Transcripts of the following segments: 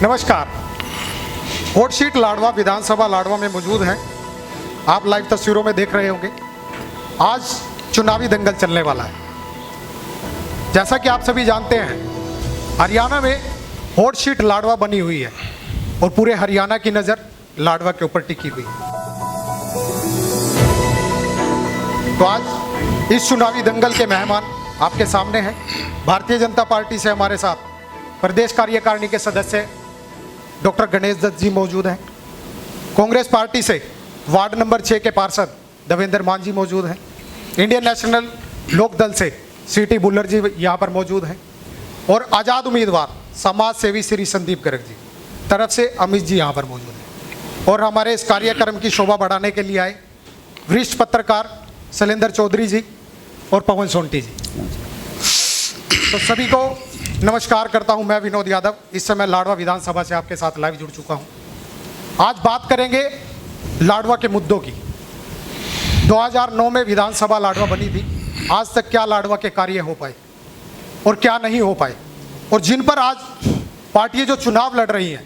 नमस्कार। Court sheet Ladwa विधानसभा लाडवा में मौजूद हैं। आप लाइव तस्वीरों में देख रहे होंगे। आज चुनावी दंगल चलने वाला है। जैसा कि आप सभी जानते हैं, हरियाणा में कोर्ट शीट लाडवा बनी हुई है और पूरे हरियाणा की नज़र लाडवा के ऊपर टिकी हुई है। तो आज इस चुनावी दंगल के मेहमान आपके सामने हैं। भारतीय जनता पार्टी से हमारे साथ प्रदेश कार्यकारिणी के सदस्य डॉक्टर गणेश दत्त जी मौजूद हैं। कांग्रेस पार्टी से वार्ड नंबर 6 के पार्षद देवेंद्र मान जी मौजूद हैं। इंडियन नेशनल लोक दल से सीटी बुल्लर जी यहाँ पर मौजूद हैं और आज़ाद उम्मीदवार समाज सेवी श्री संदीप गर्ग जी तरफ से अमित जी यहाँ पर मौजूद हैं। और हमारे इस कार्यक्रम की शोभा बढ़ाने के लिए आए वरिष्ठ पत्रकार शैलेंद्र चौधरी जी और पवन सोंटी जी। तो सभी को नमस्कार करता हूं। मैं विनोद यादव इस समय लाडवा विधानसभा से आपके साथ लाइव जुड़ चुका हूं। आज बात करेंगे लाडवा के मुद्दों की। 2009 में विधानसभा लाडवा बनी थी। आज तक क्या लाडवा के कार्य हो पाए और क्या नहीं हो पाए, और जिन पर आज पार्टियां जो चुनाव लड़ रही हैं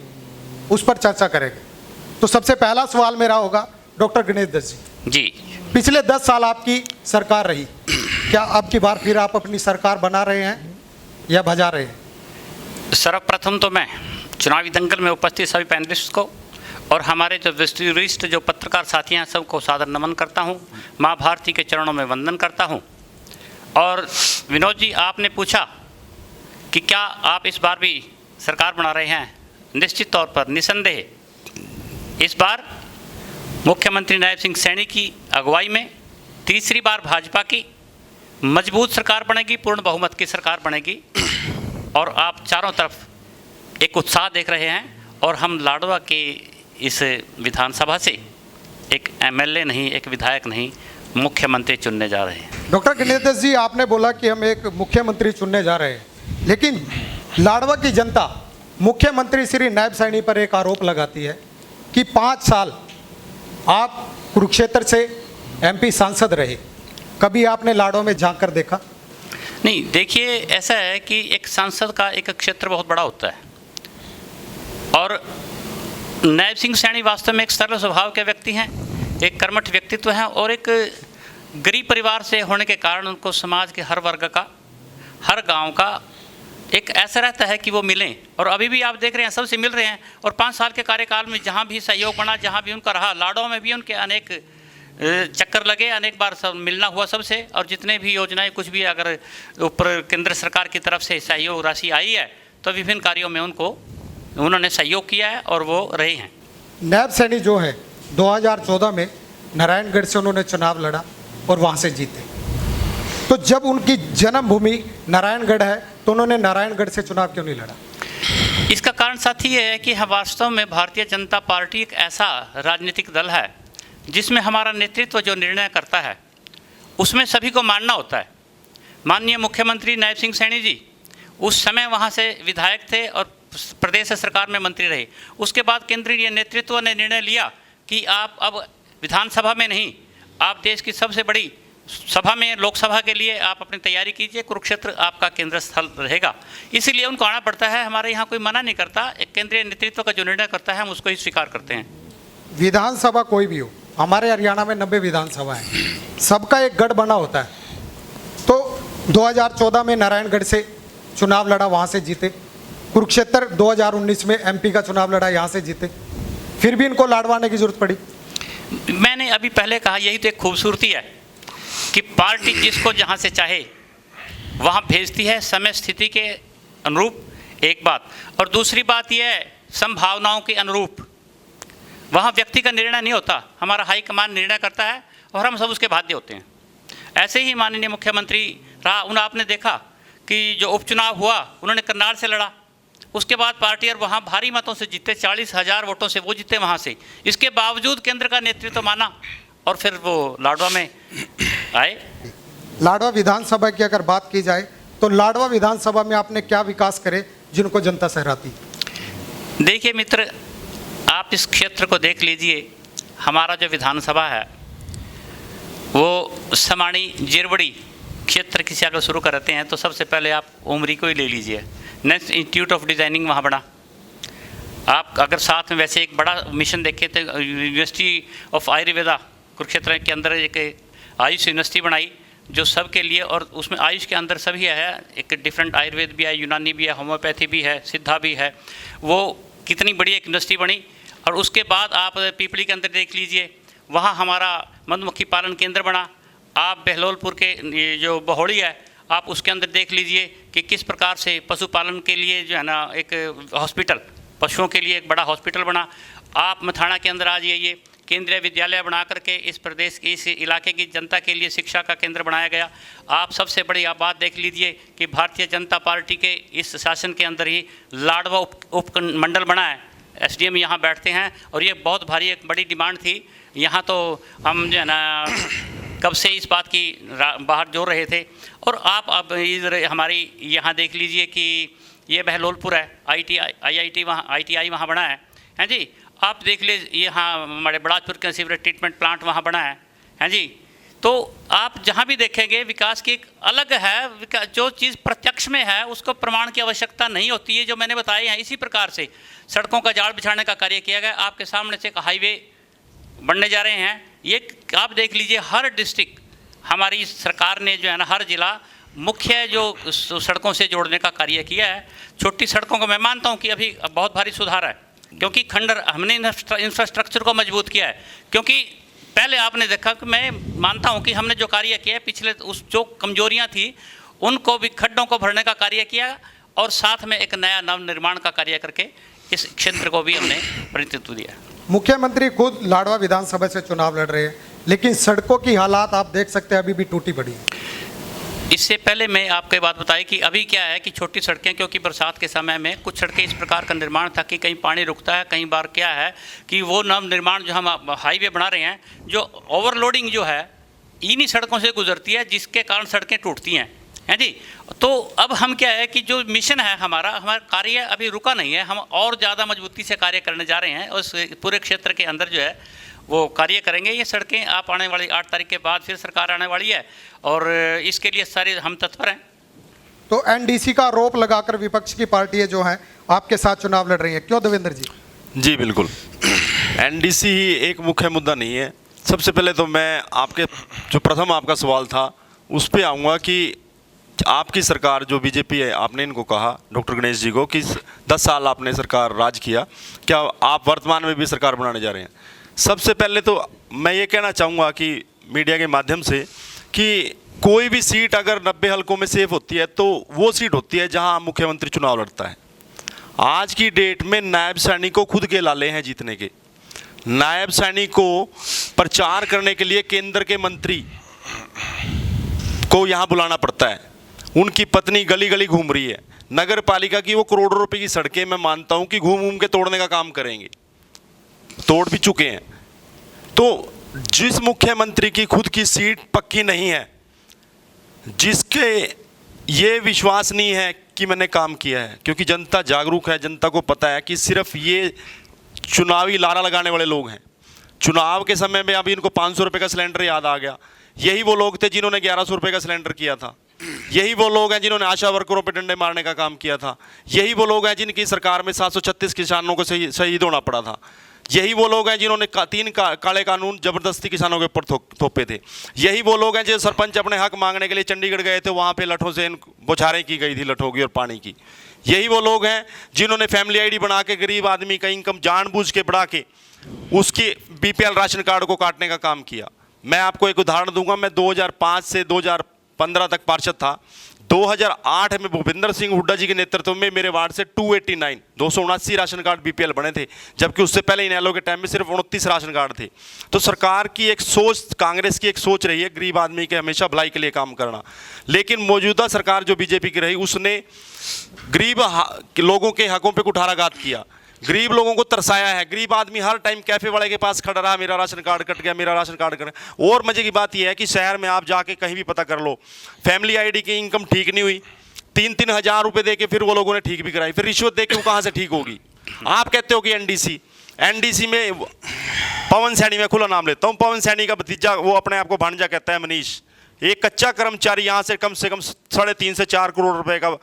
उस पर चर्चा करेंगे। तो सबसे पहला सवाल मेरा होगा डॉक्टर गणेश दत्त जी। पिछले 10 साल आपकी सरकार रही, क्या अब की बार फिर आप अपनी सरकार बना रहे हैं या भजा रहे हैं? सर्वप्रथम तो मैं चुनावी दंगल में उपस्थित सभी पैनलिस्ट को और हमारे जो वरिष्ठ जो पत्रकार साथी हैं सबको सादर नमन करता हूं। माँ भारती के चरणों में वंदन करता हूं। और विनोद जी, आपने पूछा कि क्या आप इस बार भी सरकार बना रहे हैं। निश्चित तौर पर, निसंदेह इस बार मुख्यमंत्री नायब सिंह सैनी की अगुवाई में तीसरी बार भाजपा की मजबूत सरकार बनेगी, पूर्ण बहुमत की सरकार बनेगी। और आप चारों तरफ एक उत्साह देख रहे हैं। और हम लाडवा के इस विधानसभा से एक एमएलए नहीं, एक विधायक नहीं, मुख्यमंत्री चुनने जा रहे हैं। डॉक्टर गणेश दत्त जी, आपने बोला कि हम एक मुख्यमंत्री चुनने जा रहे हैं, लेकिन लाडवा की जनता मुख्यमंत्री श्री नायब सैनी पर एक आरोप लगाती है कि 5 साल आप कुरुक्षेत्र से एमपी सांसद रहे। कभी आपने लाडवा में झांक कर देखा? नहीं, देखिए ऐसा है कि एक सांसद का एक क्षेत्र बहुत बड़ा होता है और नायब सिंह सैनी वास्तव में एक सरल स्वभाव के व्यक्ति हैं, एक कर्मठ व्यक्तित्व हैं और एक गरीब परिवार से होने के कारण उनको समाज के हर वर्ग का, हर गांव का एक ऐसा रहता है कि वो मिलें। और अभी भी आप देख रहे हैं सबसे मिल रहे हैं। और 5 साल के कार्यकाल में जहाँ भी सहयोग बना, जहाँ भी उनका रहा, लाडवा में भी उनके अनेक चक्कर लगे, अनेक बार सब मिलना हुआ सबसे। और जितने भी योजनाएं कुछ भी अगर ऊपर केंद्र सरकार की तरफ से सहयोग राशि आई है तो विभिन्न कार्यों में उन्होंने सहयोग किया है और वो रहे हैं। नायब सैनी जो है 2014 में नारायणगढ़ से उन्होंने चुनाव लड़ा और वहाँ से जीते। तो जब उनकी जन्मभूमि नारायणगढ़ है तो उन्होंने नारायणगढ़ से चुनाव क्यों नहीं लड़ा? इसका कारण साथी ये है कि वास्तव में भारतीय जनता पार्टी एक ऐसा राजनीतिक दल है जिसमें हमारा नेतृत्व जो निर्णय करता है उसमें सभी को मानना होता है। माननीय मुख्यमंत्री नायब सिंह सैनी जी उस समय वहाँ से विधायक थे और प्रदेश सरकार में मंत्री रहे। उसके बाद केंद्रीय नेतृत्व ने निर्णय लिया कि आप अब विधानसभा में नहीं, आप देश की सबसे बड़ी सभा में, लोकसभा के लिए आप अपनी तैयारी कीजिए, कुरुक्षेत्र आपका केंद्र स्थल रहेगा। इसीलिए उनको आना पड़ता है। हमारे यहाँ कोई मना नहीं करता, एक केंद्रीय नेतृत्व का जो निर्णय करता है हम उसको ही स्वीकार करते हैं। विधानसभा कोई भी हो, हमारे हरियाणा में 90 विधानसभा है, सबका एक गढ़ बना होता है। तो 2014 में नारायणगढ़ से चुनाव लड़ा, वहाँ से जीते। कुरुक्षेत्र 2019 में एमपी का चुनाव लड़ा, यहाँ से जीते। फिर भी इनको लाडवा आने की जरूरत पड़ी। मैंने अभी पहले कहा, यही तो एक खूबसूरती है कि पार्टी जिसको जहाँ से चाहे वहाँ भेजती है, समय स्थिति के अनुरूप, एक बात। और दूसरी बात यह है संभावनाओं के अनुरूप। वहाँ व्यक्ति का निर्णय नहीं होता, हमारा हाईकमान निर्णय करता है और हम सब उसके बाध्य होते हैं। ऐसे ही माननीय मुख्यमंत्री रहा, आपने देखा कि जो उपचुनाव हुआ उन्होंने करनाल से लड़ा, उसके बाद पार्टी और वहाँ भारी मतों से जीते, 40,000 वोटों से वो जीते वहाँ से। इसके बावजूद केंद्र का नेतृत्व माना और फिर वो लाडवा में आए। लाडवा विधानसभा की अगर बात की जाए तो लाडवा विधानसभा में आपने क्या विकास करे जिनको जनता सहराती? देखिए मित्र, आप इस क्षेत्र को देख लीजिए। हमारा जो विधानसभा है वो समाणी जिरवड़ी क्षेत्र की से अगर शुरू करते हैं तो सबसे पहले आप उमरी को ही ले लीजिए। नेक्स्ट इंस्टीट्यूट ऑफ डिज़ाइनिंग वहाँ बना। आप अगर साथ में वैसे एक बड़ा मिशन देखें तो यूनिवर्सिटी ऑफ आयुर्वेदा कुरुक्षेत्र के अंदर एक आयुष यूनिवर्सिटी बनाई जो सबके लिए, और उसमें आयुष के अंदर सभी है, एक डिफरेंट आयुर्वेद भी है, यूनानी भी है, होम्योपैथी भी है, सिद्धा भी है। वो कितनी बड़ी एक यूनिवर्सिटी बनी। और उसके बाद आप पीपली के अंदर देख लीजिए, वहाँ हमारा मधुमक्खी पालन केंद्र बना। आप बहलोलपुर के ये जो बहोड़ी है, आप उसके अंदर देख लीजिए कि किस प्रकार से पशुपालन के लिए जो है ना एक हॉस्पिटल, पशुओं के लिए एक बड़ा हॉस्पिटल बना। आप मथाना के अंदर आ जाइए, केंद्रीय विद्यालय बना करके इस प्रदेश के, इस इलाके की जनता के लिए शिक्षा का केंद्र बनाया गया। आप सबसे बड़ी आप बात देख लीजिए कि भारतीय जनता पार्टी के इस शासन के अंदर ही लाडवा उप मंडल बना है। एसडीएम यहाँ बैठते हैं, और ये बहुत भारी एक बड़ी डिमांड थी यहाँ। तो हम जो है ना कब से इस बात की बाहर जोड़ रहे थे। और आप अब इधर हमारी यहाँ देख लीजिए कि ये बहलोलपुर है, IIT वहाँ ITI वहाँ बना है जी। आप देख लीजिए यहाँ हमारे बड़ाजपुर के सीवरेज ट्रीटमेंट प्लांट वहाँ बना है जी। तो आप जहाँ भी देखेंगे विकास की एक अलग है, जो चीज़ प्रत्यक्ष में है उसको प्रमाण की आवश्यकता नहीं होती है, जो मैंने बताया है। इसी प्रकार से सड़कों का जाल बिछाने का कार्य किया गया। आपके सामने से एक हाईवे बनने जा रहे हैं, ये आप देख लीजिए। हर डिस्ट्रिक्ट हमारी सरकार ने जो है ना, हर जिला मुख्य जो सड़कों से जोड़ने का कार्य किया है। छोटी सड़कों को मैं मानता हूँ कि अभी बहुत भारी सुधार है, क्योंकि खंडर हमने इंफ्रास्ट्रक्चर को मजबूत किया है। क्योंकि पहले आपने देखा कि मैं मानता हूं कि हमने जो कार्य किया है पिछले, उस जो कमजोरियां थी उनको भी, खड्डों को भरने का कार्य किया, और साथ में एक नया नव निर्माण का कार्य करके इस क्षेत्र को भी हमने प्रतिनिधित्व दिया। मुख्यमंत्री खुद लाडवा विधानसभा से चुनाव लड़ रहे हैं, लेकिन सड़कों की हालात आप देख सकते हैं अभी भी टूटी पड़ी है। इससे पहले मैं आपको बात बताई कि अभी क्या है कि छोटी सड़कें, क्योंकि बरसात के समय में कुछ सड़कें इस प्रकार का निर्माण था कि कहीं पानी रुकता है, कई बार क्या है कि वो नव निर्माण जो हम हाईवे बना रहे हैं, जो ओवरलोडिंग जो है इन्हीं सड़कों से गुजरती है, जिसके कारण सड़कें टूटती हैं जी। तो अब हम क्या है कि जो मिशन है हमारा कार्य अभी रुका नहीं है, हम और ज़्यादा मजबूती से कार्य करने जा रहे हैं। उस पूरे क्षेत्र के अंदर जो है वो कार्य करेंगे। ये सड़कें आप आने वाली 8 तारीख के बाद फिर सरकार आने वाली है, और इसके लिए सारे हम तत्पर हैं। तो एनडीसी का आरोप लगाकर विपक्ष की पार्टियां जो हैं आपके साथ चुनाव लड़ रही हैं, क्यों देवेंद्र जी? जी बिल्कुल, एनडीसी ही एक मुख्य मुद्दा नहीं है। सबसे पहले तो मैं आपके जो प्रथम आपका सवाल था उस पर आऊँगा कि आपकी सरकार जो बीजेपी है, आपने इनको कहा डॉक्टर गणेश जी को कि 10 साल आपने सरकार राज किया, क्या आप वर्तमान में भी सरकार बनाने जा रहे हैं? सबसे पहले तो मैं ये कहना चाहूँगा कि मीडिया के माध्यम से कि कोई भी सीट अगर 90 हलकों में सेफ होती है तो वो सीट होती है जहां मुख्यमंत्री चुनाव लड़ता है। आज की डेट में नायब सैनिक को खुद के लाले हैं जीतने के। नायब सैनिक को प्रचार करने के लिए केंद्र के मंत्री को यहाँ बुलाना पड़ता है। उनकी पत्नी गली गली घूम रही है। नगर पालिका की वो करोड़ों रुपए की सड़कें मैं मानता हूँ कि घूम घूम के तोड़ने का काम करेंगे, तोड़ भी चुके हैं। तो जिस मुख्यमंत्री की खुद की सीट पक्की नहीं है, जिसके ये विश्वास नहीं है कि मैंने काम किया है, क्योंकि जनता जागरूक है, जनता को पता है कि सिर्फ ये चुनावी लारा लगाने वाले लोग हैं। चुनाव के समय में अभी इनको 500 रुपये का सिलेंडर याद आ गया। यही वो लोग थे जिन्होंने 1100 रुपये का सिलेंडर किया था। यही वो लोग हैं जिन्होंने आशा वर्करों पर डंडे मारने का काम किया था। यही वो लोग हैं जिनकी सरकार में 736 किसानों को शहीद होना पड़ा था। यही वो लोग हैं जिन्होंने 3 काले कानून जबरदस्ती किसानों के ऊपर थोपे थे। यही वो लोग हैं जो सरपंच अपने हक मांगने के लिए चंडीगढ़ गए थे, वहाँ पे लठों से बौछारें की गई थी, लठों की और पानी की। यही वो लोग हैं जिन्होंने फैमिली आईडी बना के गरीब आदमी का इनकम जानबूझ के बढ़ा के उसके BPL राशन कार्ड को काटने का काम किया। मैं आपको एक उदाहरण दूंगा। मैं 2005 से 2015 तक पार्षद था। 2008 में भूपेंद्र सिंह हुड्डा जी के नेतृत्व में मेरे वार्ड से 279 राशन कार्ड BPL बने थे, जबकि उससे पहले इनेलो के टाइम में सिर्फ 29 राशन कार्ड थे। तो सरकार की एक सोच, कांग्रेस की एक सोच रही है गरीब आदमी के हमेशा भलाई के लिए काम करना। लेकिन मौजूदा सरकार जो बीजेपी की रही, उसने गरीब लोगों के हकों पर कुठाराघात किया, गरीब लोगों को तरसाया है। गरीब आदमी हर टाइम कैफे वाले के पास खड़ा रहा, मेरा राशन कार्ड कट गया, मेरा राशन कार्ड कट गया। और मजे की बात यह है कि शहर में आप जाके कहीं भी पता कर लो, फैमिली आईडी की इनकम ठीक नहीं हुई, 3-3 हज़ार रुपए दे के फिर वो लोगों ने ठीक भी कराई, फिर रिश्वत दे के वो कहाँ से ठीक होगी? आप कहते हो कि एनडीसी में पवन सैनी, में खुला नाम लेता हूँ, पवन सैनी का भतीजा, वो अपने आप को भांजा कहता है, मनीष, एक कच्चा कर्मचारी यहाँ से कम 3.5 से 4 करोड़ रुपए का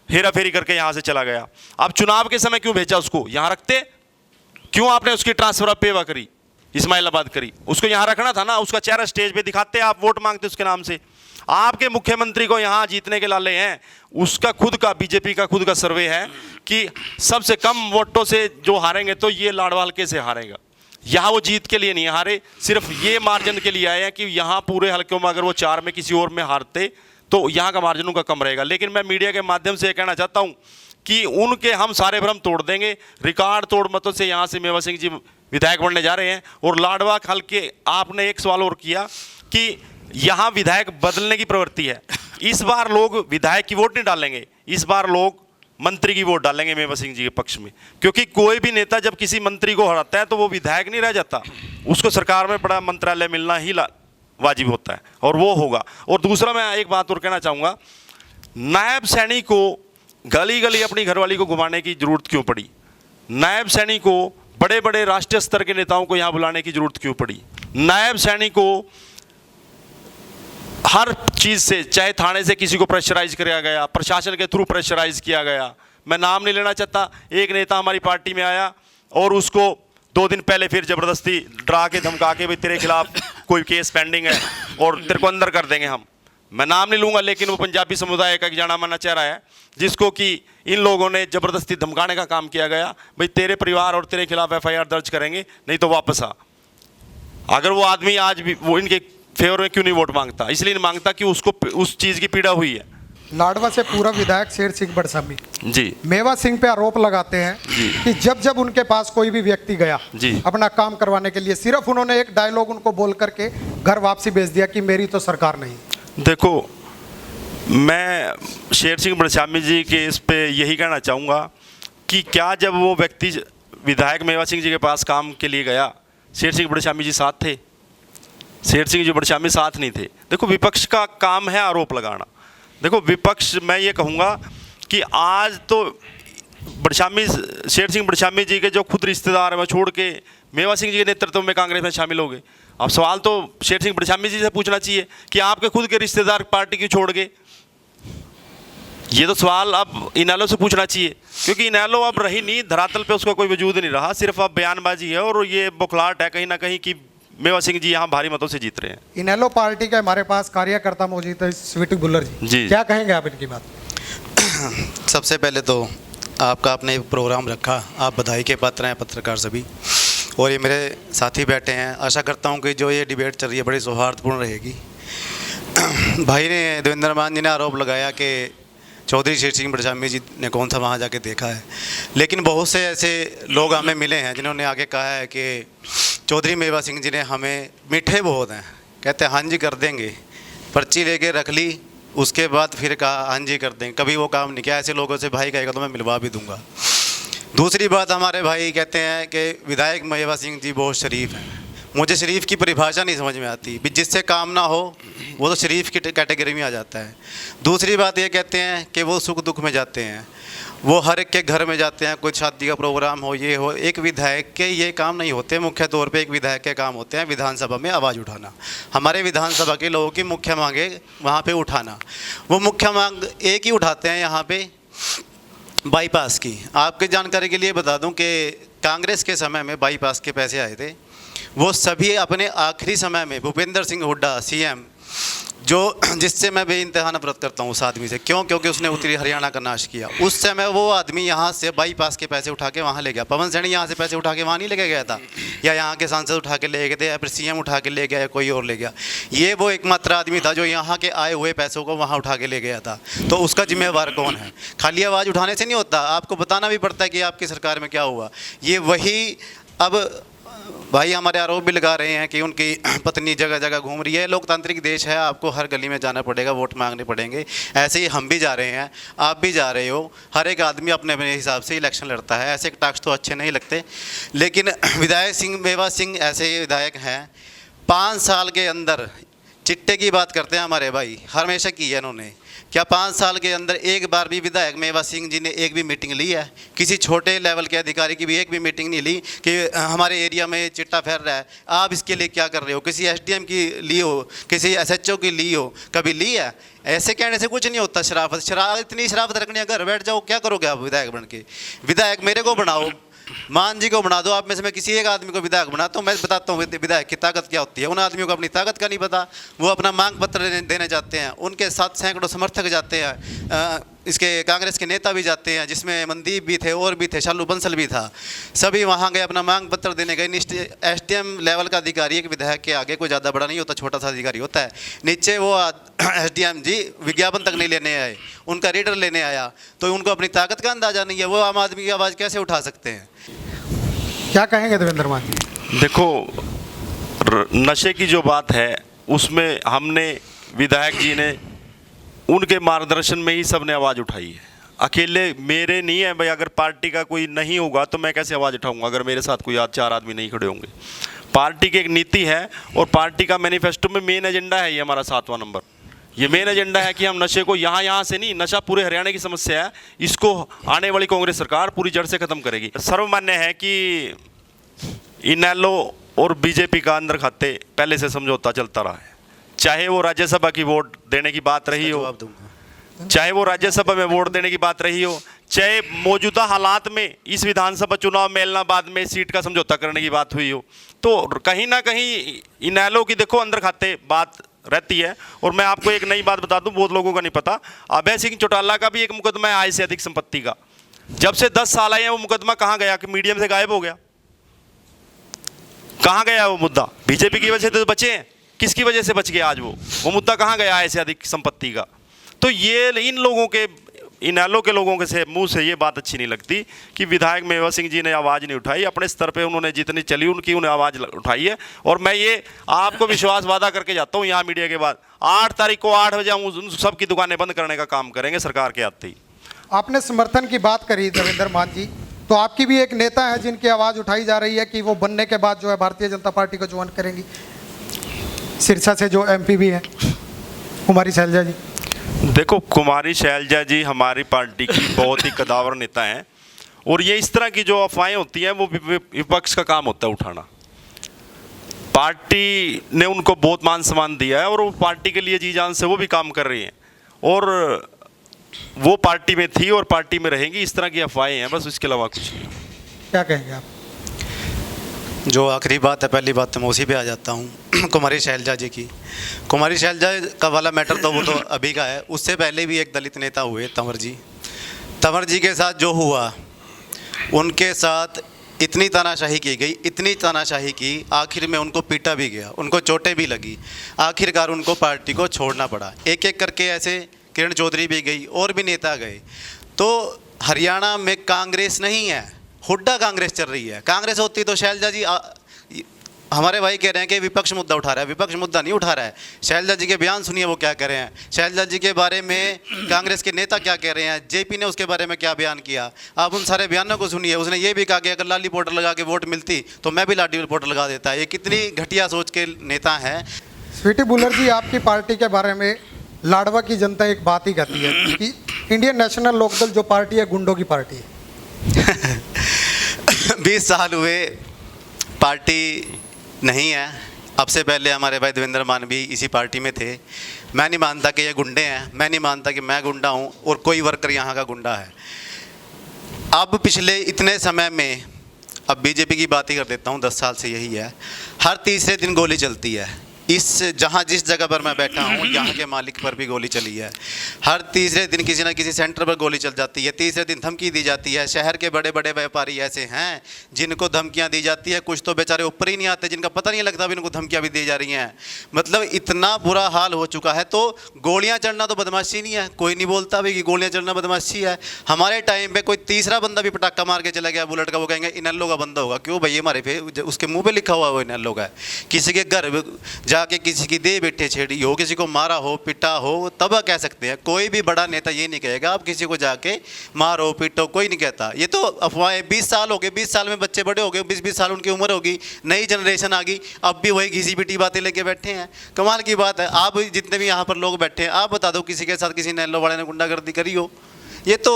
हेरा फेरी करके यहाँ से चला गया। अब चुनाव के समय क्यों भेजा उसको? यहाँ रखते, क्यों आपने उसकी ट्रांसफर ऑफ पेवा करी, इस्माइलाबाद करी? उसको यहाँ रखना था ना, उसका चेहरा स्टेज पे दिखाते, आप वोट मांगते उसके नाम से। आपके मुख्यमंत्री को यहाँ जीतने के लाले हैं, उसका खुद का बीजेपी का खुद का सर्वे है कि सबसे कम वोटों से जो हारेंगे तो ये लाडवालके से हारेगा। यहाँ वो जीत के लिए नहीं हारे, सिर्फ ये मार्जिन के लिए आए हैं कि यहाँ पूरे हल्कों में अगर वो 4 में किसी और में हारते तो यहाँ का मार्जिन उनका कम रहेगा। लेकिन मैं मीडिया के माध्यम से ये कहना चाहता हूँ कि उनके हम सारे भ्रम तोड़ देंगे। रिकॉर्ड तोड़ मतों से यहाँ से मेवा सिंह जी विधायक बनने जा रहे हैं। और लाडवा हल्के, आपने एक सवाल और किया कि यहाँ विधायक बदलने की प्रवृत्ति है। इस बार लोग विधायक की वोट नहीं डालेंगे, इस बार लोग मंत्री की वोट डालेंगे मेवा सिंह जी के पक्ष में। क्योंकि कोई भी नेता जब किसी मंत्री को हराता है तो वो विधायक नहीं रह जाता, उसको सरकार में बड़ा मंत्रालय मिलना ही वाजिब होता है, और वो होगा। और दूसरा मैं एक बात और कहना चाहूँगा, नायब सैनी को गली गली अपनी घरवाली को घुमाने की जरूरत क्यों पड़ी? नायब सैनी को बड़े बड़े राष्ट्रीय स्तर के नेताओं को यहाँ बुलाने की जरूरत क्यों पड़ी? नायब सैनी को हर चीज़ से, चाहे थाने से किसी को प्रेशराइज किया गया, प्रशासन के थ्रू प्रेशराइज किया गया। मैं नाम नहीं लेना चाहता, एक नेता हमारी पार्टी में आया और उसको 2 दिन पहले फिर ज़बरदस्ती डरा के धमका के, भाई तेरे खिलाफ कोई केस पेंडिंग है और तेरे को अंदर कर देंगे हम। मैं नाम नहीं लूँगा, लेकिन वो पंजाबी समुदाय का एक जाना माना चेहरा है जिसको कि इन लोगों ने ज़बरदस्ती धमकाने का काम किया गया, भाई तेरे परिवार और तेरे खिलाफ FIR दर्ज करेंगे, नहीं तो वापस आ। अगर वो आदमी आज भी वो इनके फेवर में क्यों नहीं वोट मांगता? इसलिए नहीं मांगता कि उसको उस चीज़ की पीड़ा हुई है। लाडवा से पूर्व विधायक शेर सिंह बड़सामी जी मेवा सिंह पे आरोप लगाते हैं कि जब जब उनके पास कोई भी व्यक्ति गया जी अपना काम करवाने के लिए, सिर्फ उन्होंने एक डायलॉग उनको बोल करके घर वापसी भेज दिया कि मेरी तो सरकार नहीं। देखो, मैं शेर सिंह बड़शामी जी के इस पे यही कहना चाहूँगा कि क्या जब वो व्यक्ति विधायक मेवा सिंह जी के पास काम के लिए गया, शेर सिंह बड़शामी जी साथ थे? शेर सिंह जी बड़शामी साथ नहीं थे। देखो, विपक्ष का काम है आरोप लगाना। देखो, विपक्ष, मैं ये कहूँगा कि आज तो बड़शामी, शेर सिंह बड़शामी जी के जो खुद रिश्तेदार हैं, मैं छोड़ के मेवा सिंह जी के नेतृत्व में कांग्रेस में शामिल हो गए। अब सवाल तो शेर सिंह बड़शामी जी से पूछना चाहिए कि आपके खुद के रिश्तेदार पार्टी क्यों छोड़ गए? ये तो सवाल अब इनेलो से पूछना चाहिए, क्योंकि इनेलो अब रही नहीं, धरातल पे उसका कोई वजूद नहीं रहा, सिर्फ अब बयानबाजी है और ये बौखलाहट है कहीं ना कहीं कि मेवा सिंह जी यहाँ भारी मतों से जीत रहे हैं। इनेलो पार्टी के हमारे पास कार्यकर्ता मौजूद है, स्वीटी बुल्लर जी, क्या कहेंगे आप इनकी बात? सबसे पहले तो आपका आपने प्रोग्राम रखा, आप बधाई के पात्र हैं पत्रकार सभी, और ये मेरे साथी बैठे हैं। आशा करता हूँ कि जो ये डिबेट चल रही है बड़ी सौहार्दपूर्ण रहेगी। भाई ने, देवेंद्र मान जी ने आरोप लगाया कि चौधरी शेर सिंह बड़शामी जी ने कौन सा वहाँ जाके देखा है, लेकिन बहुत से ऐसे लोग हमें मिले हैं जिन्होंने आगे कहा है कि चौधरी मेवा सिंह जी ने हमें, मीठे बहुत हैं, कहते हैं हाँ जी कर देंगे, पर्ची लेके रख ली, उसके बाद फिर कहा हाँ जी कर देंगे, कभी वो काम नहीं किया। ऐसे लोगों से भाई कहेगा तो मैं मिलवा भी दूंगा। दूसरी बात, हमारे भाई कहते हैं कि विधायक मेवा सिंह जी बहुत शरीफ हैं। मुझे शरीफ की परिभाषा नहीं समझ में आती, जिससे काम ना हो वो तो शरीफ की कैटेगरी में आ जाता है। दूसरी बात ये कहते हैं कि वो सुख दुख में जाते हैं, वो हर एक के घर में जाते हैं, कोई शादी का प्रोग्राम हो, ये हो। एक विधायक के ये काम नहीं होते। मुख्य तौर पे एक विधायक के काम होते हैं विधानसभा में आवाज़ उठाना, हमारे विधानसभा के लोगों की मुख्य मांगे वहाँ पे उठाना। वो मुख्य मांग एक ही उठाते हैं यहाँ पे, बाईपास की। आपके जानकारी के लिए बता दूं कि कांग्रेस के समय में बाईपास के पैसे आए थे, वो सभी अपने आखिरी समय में भूपेंद्र सिंह हुड्डा CM, जो जिससे मैं बेइंतहा नफरत करता हूँ उस आदमी से, क्यों? क्योंकि उसने उत्तरी हरियाणा का नाश किया। उस समय वो आदमी यहाँ से बाईपास के पैसे उठा के वहाँ ले गया। पवन सैनी यहाँ से पैसे उठा के वहाँ नहीं लेके गया था, या यहाँ के सांसद उठा के ले गए थे, या फिर CM उठा के ले गया, या कोई और ले गया। ये वो एकमात्र आदमी था जो यहाँ के आए हुए पैसों को वहाँ उठा के ले गया था। तो उसका जिम्मेवार कौन है? खाली आवाज़ उठाने से नहीं होता, आपको बताना भी पड़ता है कि आपकी सरकार में क्या हुआ। ये वही, अब भाई हमारे आरोप भी लगा रहे हैं कि उनकी पत्नी जगह जगह घूम रही है। लोकतांत्रिक देश है, आपको हर गली में जाना पड़ेगा, वोट मांगने पड़ेंगे। ऐसे ही हम भी जा रहे हैं, आप भी जा रहे हो। हर एक आदमी अपने अपने हिसाब से इलेक्शन लड़ता है। ऐसे टास्क तो अच्छे नहीं लगते, लेकिन विधायक सिंह मेवा सिंह ऐसे विधायक हैं, 5 साल के अंदर चिट्टे की बात करते हैं हमारे भाई, हमेशा की है इन्होंने। क्या 5 साल के अंदर एक बार भी विधायक मेवा सिंह जी ने एक भी मीटिंग ली है? किसी छोटे लेवल के अधिकारी की भी एक भी मीटिंग नहीं ली कि हमारे एरिया में चिट्टा फैल रहा है, आप इसके लिए क्या कर रहे हो? किसी एसडीएम की ली हो, किसी एसएचओ की ली हो, कभी ली है? ऐसे कहने से कुछ नहीं होता। शराफत इतनी शराफत रखनी है, घर बैठ जाओ, क्या करोगे आप विधायक बन के? विधायक मेरे को बनाओ, मान जी को बना दो, आप में से मैं किसी एक आदमी को विधायक बनाता हूँ, मैं बताता हूँ विधायक की ताकत क्या होती है। उन आदमियों को अपनी ताकत का नहीं पता, वो अपना मांग पत्र देने जाते हैं, उनके साथ सैकड़ों समर्थक जाते हैं, इसके कांग्रेस के नेता भी जाते हैं, जिसमें मनदीप भी थे और भी थे, शालू बंसल भी था, सभी वहाँ गए अपना मांग पत्र देने गए। एसडीएम लेवल का अधिकारी एक विधायक के आगे कोई ज़्यादा बड़ा नहीं होता, छोटा सा अधिकारी होता है। नीचे वो एसडीएम जी विज्ञापन तक नहीं लेने आए, उनका रीडर लेने आया, तो उनको अपनी ताकत का अंदाजा नहीं है, वो आम आदमी की आवाज़ कैसे उठा सकते हैं? क्या कहेंगे देवेंद्र मान जी? देखो, नशे की जो बात है उसमें हमने विधायक जी ने उनके मार्गदर्शन में ही सबने आवाज़ उठाई है। अकेले मेरे नहीं है भाई, अगर पार्टी का कोई नहीं होगा तो मैं कैसे आवाज़ उठाऊंगा अगर मेरे साथ कोई 4 आदमी नहीं खड़े होंगे। पार्टी की एक नीति है और पार्टी का मैनिफेस्टो में मेन एजेंडा है, ये हमारा 7वां नंबर, ये मेन एजेंडा है कि हम नशे को यहाँ से नहीं, नशा पूरे हरियाणा की समस्या है, इसको आने वाली कांग्रेस सरकार पूरी जड़ से ख़त्म करेगी। सर्वमान्य है कि इनेलो और बीजेपी का अंदर खाते पहले से समझौता चलता रहा है, चाहे वो राज्यसभा की वोट देने की बात रही हो, चाहे वो राज्यसभा में वोट देने की बात रही हो, चाहे मौजूदा हालात में इस विधानसभा चुनाव में एलनाबाद में सीट का समझौता करने की बात हुई हो, तो कहीं ना कहीं इनेलो की देखो अंदर खाते बात रहती है। और मैं आपको एक नई बात बता दूं, बहुत लोगों का नहीं पता, अभय सिंह चौटाला का भी एक मुकदमा है आय से अधिक संपत्ति का। जब से 10 साल आए हैं वो मुकदमा कहाँ गया? कि मीडियम से गायब हो गया। कहाँ गया वो मुद्दा? बीजेपी की वजह से तो बचे हैं, किसकी वजह से बच गया आज वो मुद्दा कहाँ गया आय से अधिक संपत्ति का? तो ये इन लोगों के, इनेलो के लोगों के से मुंह से ये बात अच्छी नहीं लगती कि विधायक मेवा सिंह जी ने आवाज़ नहीं उठाई। अपने स्तर पे उन्होंने जितनी चली उनकी उन्हें आवाज़ उठाई है। और मैं ये आपको विश्वास वादा करके जाता हूँ यहाँ मीडिया के बाद, 8 तारीख को 8 बजे हम उन सबकी दुकानें बंद करने का काम करेंगे सरकार के आते ही। आपने समर्थन की बात करी देवेंद्र मान जी, तो आपकी भी एक नेता है जिनकी आवाज़ उठाई जा रही है कि वो बनने के बाद जो है भारतीय जनता पार्टी को ज्वाइन करेंगी, सिरसा से जो एमपी भी है, कुमारी शैलजा जी। देखो, कुमारी शैलजा जी हमारी पार्टी की बहुत ही कदावर नेता हैं और ये इस तरह की जो अफवाहें होती हैं वो विपक्ष का काम होता है उठाना। पार्टी ने उनको बहुत मान सम्मान दिया है और वो पार्टी के लिए जी जान से वो भी काम कर रही हैं और वो पार्टी में थी और पार्टी में रहेंगी। इस तरह की अफवाहें हैं, बस इसके अलावा कुछ नहीं। क्या कहेंगे आप? जो आखिरी बात है, पहली बात तो मैं उसी पे आ जाता हूँ कुमारी शैलजा जी की। कुमारी शैलजा का वाला मैटर तो वो तो अभी का है, उससे पहले भी एक दलित नेता हुए तंवर जी के साथ जो हुआ, उनके साथ इतनी तानाशाही की गई, इतनी तानाशाही की, आखिर में उनको पीटा भी गया, उनको चोटें भी लगी, आखिरकार उनको पार्टी को छोड़ना पड़ा। एक एक करके ऐसे किरण चौधरी भी गई और भी नेता गए। तो हरियाणा में कांग्रेस नहीं है, हुड्डा कांग्रेस चल रही है। कांग्रेस होती तो शैलजा जी हमारे भाई कह रहे हैं कि विपक्ष मुद्दा उठा रहा है, विपक्ष मुद्दा नहीं उठा रहा है। शैलजा जी के बयान सुनिए वो क्या कह रहे हैं, शैलजा जी के बारे में कांग्रेस के नेता क्या कह रहे हैं, जेपी ने उसके बारे में क्या बयान किया, आप उन सारे बयानों को सुनिए। उसने ये भी कहा कि अगर लाली पाउडर लगा के वोट मिलती तो मैं भी लाली पाउडर लगा देता। ये कितनी घटिया सोच के नेता हैं। स्वीटी बुलर जी, आपकी पार्टी के बारे में लाडवा की जनता एक बात ही कहती है कि इंडियन नेशनल लोकदल जो पार्टी है गुंडों की पार्टी है। 20 साल हुए, पार्टी नहीं है। अब से पहले हमारे भाई देवेंद्र मान भी इसी पार्टी में थे। मैं नहीं मानता कि ये गुंडे हैं, मैं नहीं मानता कि मैं गुंडा हूँ और कोई वर्कर यहाँ का गुंडा है। अब पिछले इतने समय में, अब बीजेपी की बात ही कर देता हूँ, 10 साल से यही है, हर तीसरे दिन गोली चलती है। जिस जगह पर मैं बैठा हूँ यहाँ के मालिक पर भी गोली चली है। हर तीसरे दिन किसी न किसी सेंटर पर गोली चल जाती है। तीसरे दिन धमकी दी जाती है। शहर के बड़े बड़े व्यापारी ऐसे हैं जिनको धमकियाँ दी जाती है, कुछ तो बेचारे ऊपर ही नहीं आते, जिनका पता नहीं लगता भी इनको धमकियाँ भी दी जा रही हैं। मतलब इतना बुरा हाल हो चुका है। तो गोलियाँ चलना तो बदमाशी नहीं है, कोई नहीं बोलता भी कि गोलियाँ चलना बदमाशी है। हमारे टाइम पर कोई तीसरा बंदा भी पटाखा मार के चला गया बुलेट का, वो कहेंगे इनेलो का बंदा होगा। क्यों भाई, हमारे पे उसके मुँह पर लिखा हुआ वो इनेलो का है। किसी के घर जाके किसी की दे बैठे छेड़ी हो, किसी को मारा हो, पिटा हो, तब कह सकते हैं। कोई भी बड़ा नेता ये नहीं कहेगा आप किसी को जाके मारो पीटो, कोई नहीं कहता। ये तो अफवाहें। 20 साल हो गए, 20 साल में बच्चे बड़े हो गए, 20-20 साल उनकी उम्र होगी, नई जनरेशन आ गई, अब भी वही घिसी पिटी बातें लेके बैठे हैं। कमाल की बात है। आप जितने भी यहाँ पर लोग बैठे हैं, आप बता दो किसी के साथ किसी नैलो वाले ने गुंडागर्दी करी हो? ये तो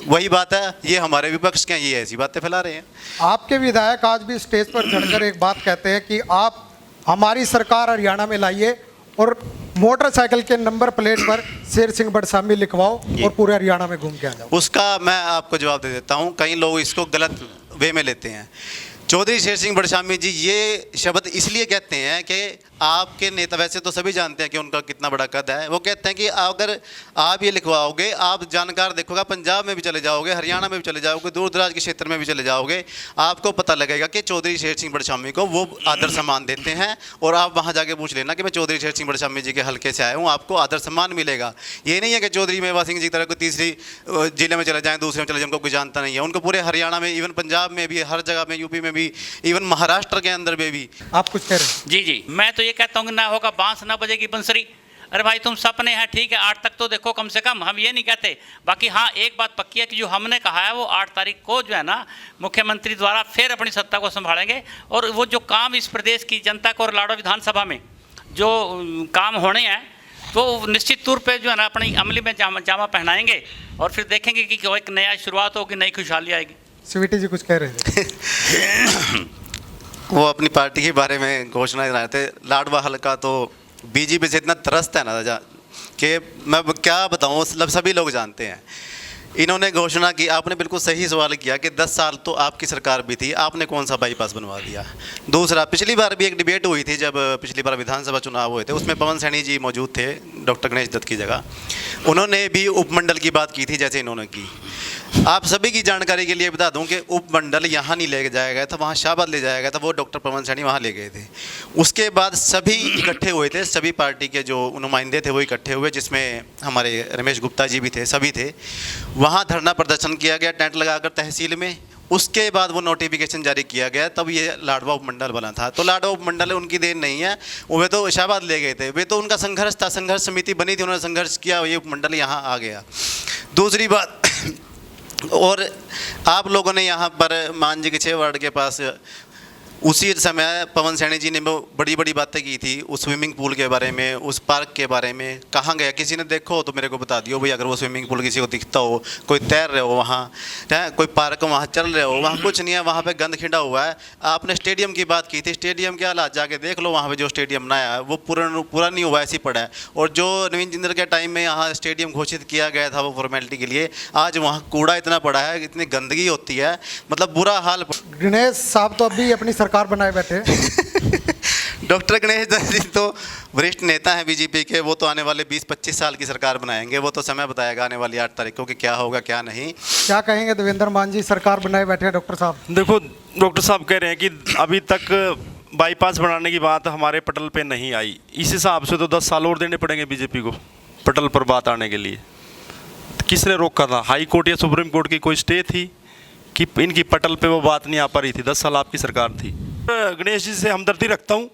वही बात है, ये हमारे विपक्ष के हैं, ये ऐसी बातें फैला रहे हैं। आपके विधायक आज भी स्टेज पर चढ़कर एक बात कहते हैं कि आप हमारी सरकार हरियाणा में लाइए और मोटरसाइकिल के नंबर प्लेट पर शेर सिंह बड़सामी लिखवाओ और पूरे हरियाणा में घूम के आ जाओ। उसका मैं आपको जवाब दे देता हूँ। कई लोग इसको गलत वे में लेते हैं। चौधरी शेर सिंह बड़सामी जी ये शब्द इसलिए कहते हैं कि आपके नेता, वैसे तो सभी जानते हैं कि उनका कितना बड़ा कद है, वो कहते हैं कि अगर आप ये लिखवाओगे, आप जानकार देखोगे, पंजाब में भी चले जाओगे, हरियाणा में भी चले जाओगे, दूर दराज के क्षेत्र में भी चले जाओगे, आपको पता लगेगा कि चौधरी शेर सिंह बड़सामी को वो आदर सम्मान देते हैं। और आप वहाँ जाके पूछ लेना कि मैं चौधरी शेर सिंह बड़सामी जी के हल्के से आया हूँ, आपको आदर सम्मान मिलेगा। ये नहीं है कि चौधरी मेवा सिंह जी की तरह कोई तीसरी जिले में चले जाएँ, दूसरे में चले जाएँ, उनको कोई जानता नहीं है। उनको पूरे हरियाणा में, इवन पंजाब में भी, हर जगह में, यूपी में भी, इवन महाराष्ट्र के अंदर में भी। आप कुछ कह रहे हैं? जी जी, मैं तो ये कहता हूँ कि ना होगा बांस ना बजेगी बंसरी। अरे भाई तुम सपने हैं, ठीक है, 8 तक तो देखो कम से कम, हम ये नहीं कहते। बाकी हाँ, एक बात पक्की है कि जो हमने कहा है वो 8 तारीख को जो है ना मुख्यमंत्री द्वारा फिर अपनी सत्ता को संभालेंगे। और वो जो काम इस प्रदेश की जनता को और लाडो विधानसभा में जो काम होने हैं, तो निश्चित तौर पे जो है ना अपनी अमली में जामा पहनाएंगे और फिर देखेंगे कि एक नया शुरुआत होगी, नई खुशहाली आएगी। स्वीटी जी कुछ कह रहे थे? वो अपनी पार्टी के बारे में घोषणा कर रहे थे। लाडवा हल्का तो बीजेपी से इतना त्रस्त है ना कि मैं क्या बताऊँ, मतलब सभी लोग जानते हैं। इन्होंने घोषणा की, आपने बिल्कुल सही सवाल किया कि 10 साल तो आपकी सरकार भी थी, आपने कौन सा बाईपास बनवा दिया। दूसरा, पिछली बार भी एक डिबेट हुई थी, जब पिछली बार विधानसभा चुनाव हुए थे, उसमें पवन सैनी जी मौजूद थे डॉक्टर गणेश दत्त की जगह। उन्होंने भी उपमंडल की बात की थी जैसे इन्होंने की। आप सभी की जानकारी के लिए बता दूं कि उपमंडल यहाँ नहीं ले जाया गया था, वहाँ शाहबाद ले जाया गया था, वो डॉक्टर पवन सैनी वहाँ ले गए थे। उसके बाद सभी इकट्ठे हुए थे, सभी पार्टी के जो नुमाइंदे थे वो इकट्ठे हुए, जिसमें हमारे रमेश गुप्ता जी भी थे, सभी थे। वहाँ धरना प्रदर्शन किया गया टेंट लगाकर तहसील में। उसके बाद वो नोटिफिकेशन जारी किया गया, तब ये लाडवा उपमंडल बना था। तो लाडवा उपमंडल उनकी देन नहीं है, वे तो शाहबाद ले गए थे, वे तो उनका संघर्ष था, संघर्ष समिति बनी थी, उन्होंने संघर्ष किया, ये उपमंडल यहाँ आ गया। दूसरी बात, और आप लोगों ने यहाँ पर मांझी के 6 वार्ड के पास उसी समय पवन सैनी जी ने बड़ी बड़ी बातें की थी, उस स्विमिंग पूल के बारे में, उस पार्क के बारे में। कहाँ गया? किसी ने देखो तो मेरे को बता दियो भाई, अगर वो स्विमिंग पूल किसी को दिखता हो, कोई तैर रहे हो वहाँ, कोई पार्क वहाँ चल रहे हो, वहाँ कुछ नहीं है, वहाँ पे गंद खिंडा हुआ है। आपने स्टेडियम की बात की थी, स्टेडियम के हालात जाके देख लो, वहाँ पे जो स्टेडियम बनाया है वो पूरा नहीं हुआ, ऐसे ही पड़ा है। और जो नवीन जिंदल के टाइम में यहाँ स्टेडियम घोषित किया गया था वो फॉर्मेलिटी के लिए, आज वहाँ कूड़ा इतना पड़ा है, इतनी गंदगी होती है, मतलब बुरा हाल। गणेश साहब तो अभी अपनी सरकार बनाए बैठे। डॉक्टर गणेश दत्त जी तो वरिष्ठ नेता हैं बीजेपी के, वो तो आने वाले 20-25 साल की सरकार बनाएंगे, वो तो समय बताएगा आने वाली 8 तारीख को कि क्या होगा क्या नहीं। क्या कहेंगे देवेंद्र मान जी, सरकार बनाए बैठे हैं डॉक्टर साहब? देखो, डॉक्टर साहब कह रहे हैं कि अभी तक बाईपास बनाने की बात हमारे पटल पे नहीं आई। इस हिसाब से तो 10 साल और देने पड़ेंगे बीजेपी को पटल पर बात आने के लिए। किसने रोका था? हाई कोर्ट या सुप्रीम कोर्ट की कोई स्टे थी कि इनकी पटल पे वो बात नहीं आ पा रही थी? 10 साल आपकी सरकार थी। गणेश जी से हमदर्दी रखता हूँ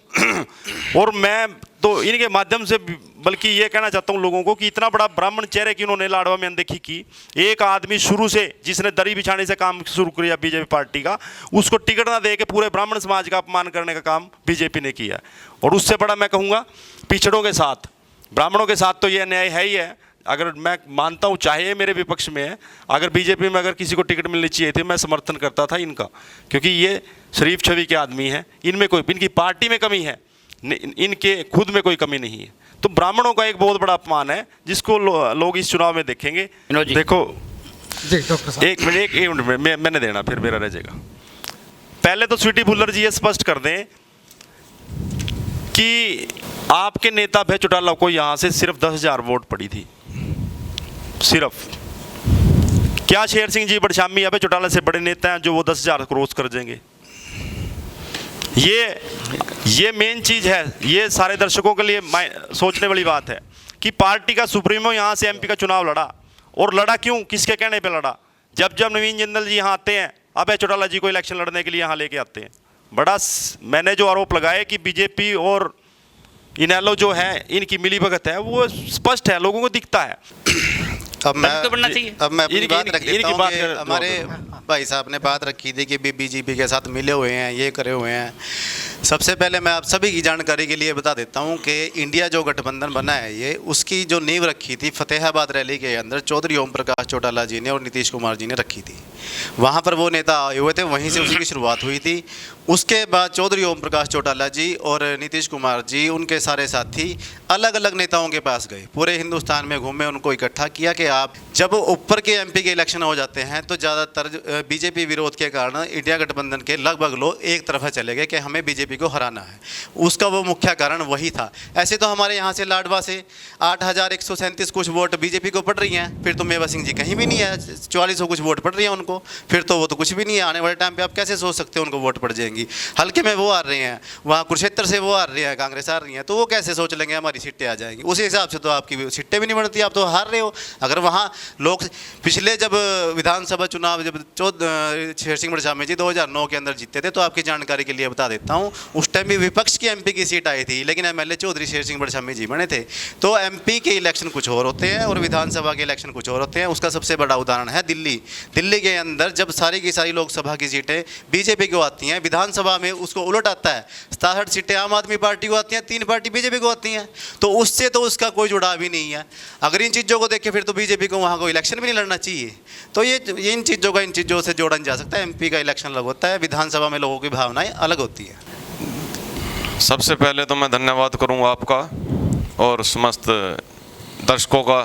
और मैं तो इनके माध्यम से बल्कि ये कहना चाहता हूँ लोगों को कि इतना बड़ा ब्राह्मण चेहरे की उन्होंने लाडवा में अनदेखी की। एक आदमी शुरू से जिसने दरी बिछाने से काम शुरू किया बीजेपी पार्टी का, उसको टिकट ना दे के पूरे ब्राह्मण समाज का अपमान करने का काम बीजेपी ने किया। और उससे बड़ा मैं कहूँगा पिछड़ों के साथ, ब्राह्मणों के साथ तो ये अन्याय है ही है। अगर मैं मानता हूँ चाहे ये मेरे विपक्ष में है, अगर बीजेपी में अगर किसी को टिकट मिलनी चाहिए थी मैं समर्थन करता था इनका, क्योंकि ये शरीफ छवि के आदमी हैं, इनमें कोई, इनकी पार्टी में कमी है, इनके खुद में कोई कमी नहीं है। तो ब्राह्मणों का एक बहुत बड़ा अपमान है जिसको लोग इस चुनाव में देखेंगे। देखो जी डॉक्टर साहब, एक मिनट मैंने देना, फिर मेरा रह जाएगा। पहले तो स्वीटी भुल्लर जी ये स्पष्ट कर दें कि आपके नेता भय चौटाला को यहाँ से सिर्फ 10,000 वोट पड़ी थी, सिर्फ। क्या शेर सिंह जी बड़शामी अभय चौटाला से बड़े नेता हैं जो वो 10,000 क्रॉस कर देंगे? ये मेन चीज है, ये सारे दर्शकों के लिए सोचने वाली बात है कि पार्टी का सुप्रीमो यहाँ से एमपी का चुनाव लड़ा, और लड़ा क्यों, किसके कहने पे लड़ा? जब नवीन जिंदल जी यहाँ आते हैं, अभय चौटाला जी को इलेक्शन लड़ने के लिए यहाँ लेके आते हैं। मैंने जो आरोप लगाए कि बीजेपी और इनेलो जो है इनकी मिलीभगत है वो स्पष्ट है, लोगों को दिखता है। अब मैं तो बढ़ना चाहिए। अब मैं अपनी इनकी- बात रख देता इनकी हूँ बात कि कर- हमारे भाई साहब ने बात रखी थी कि बीजेपी के साथ मिले हुए हैं, ये करे हुए हैं। सबसे पहले मैं आप सभी की जानकारी के लिए बता देता हूँ कि इंडिया जो गठबंधन बना है ये उसकी जो नींव रखी थी फतेहाबाद रैली के अंदर चौधरी ओम प्रकाश चौटाला जी ने और नीतीश कुमार जी ने रखी थी। वहाँ पर वो नेता आए हुए थे, वहीं से उसकी शुरुआत हुई थी। उसके बाद चौधरी ओम प्रकाश चौटाला जी और नीतीश कुमार जी उनके सारे साथी अलग अलग नेताओं के पास गए, पूरे हिंदुस्तान में घूमे, उनको इकट्ठा किया कि आप जब ऊपर के एमपी के इलेक्शन हो जाते हैं तो ज़्यादातर बीजेपी विरोध के कारण इंडिया गठबंधन के लगभग लोग एक तरफा चले गए कि हमें बीजेपी को हराना है। उसका वो मुख्य कारण वही था। ऐसे तो हमारे यहाँ से लाडवा से 8,137 कुछ वोट बीजेपी को पड़ रही हैं, फिर तो मेवा सिंह जी कहीं भी नहीं है, 4400 कुछ वोट पड़ रही हैं उनको, फिर तो वो तो कुछ भी नहीं है। आने वाले टाइम पे आप कैसे सोच सकते हो उनको वोट पड़ जाएंगी। हल्के में वो आ रहे हैं, वहाँ कुरुक्षेत्र से वो आ रहे हैं, कांग्रेस आ रही है, तो वो कैसे सोच लेंगे हमारी सीटें आ जाएंगी। उसी हिसाब से तो आपकी सीटें भी नहीं बनती, आप तो हार रहे हो। अगर वहाँ लोग पिछले जब विधानसभा चुनाव जब शेर सिंह बड़शामी जी 2009 के अंदर जीते थे, तो आपकी जानकारी के लिए बता देता हूँ उस टाइम भी विपक्ष की एमपी की सीट आई थी, लेकिन एमएलए चौधरी शेर सिंह बड़शामी जी बने थे। तो एमपी के इलेक्शन कुछ और होते हैं और विधानसभा के इलेक्शन कुछ और होते हैं। उसका सबसे बड़ा उदाहरण है दिल्ली। दिल्ली के अंदर जब सारी की सारी लोकसभा की सीटें बीजेपी को आती हैं, विधानसभा में उसको उलट आता है, 67 सीटें आम आदमी पार्टी को आती हैं, 3 पार्टी बीजेपी को आती हैं। तो उससे तो उसका कोई जुड़ाव ही नहीं है। अगर इन चीज़ों को देखें फिर तो बीजेपी को वहाँ कोई इलेक्शन भी नहीं लड़ना चाहिए। तो ये इन चीज़ों से जोड़ा जा सकता है। एमपी का इलेक्शन अलग होता है, विधानसभा में लोगों की भावनाएं अलग होती है। सबसे पहले तो मैं धन्यवाद करूंगा आपका और समस्त दर्शकों का।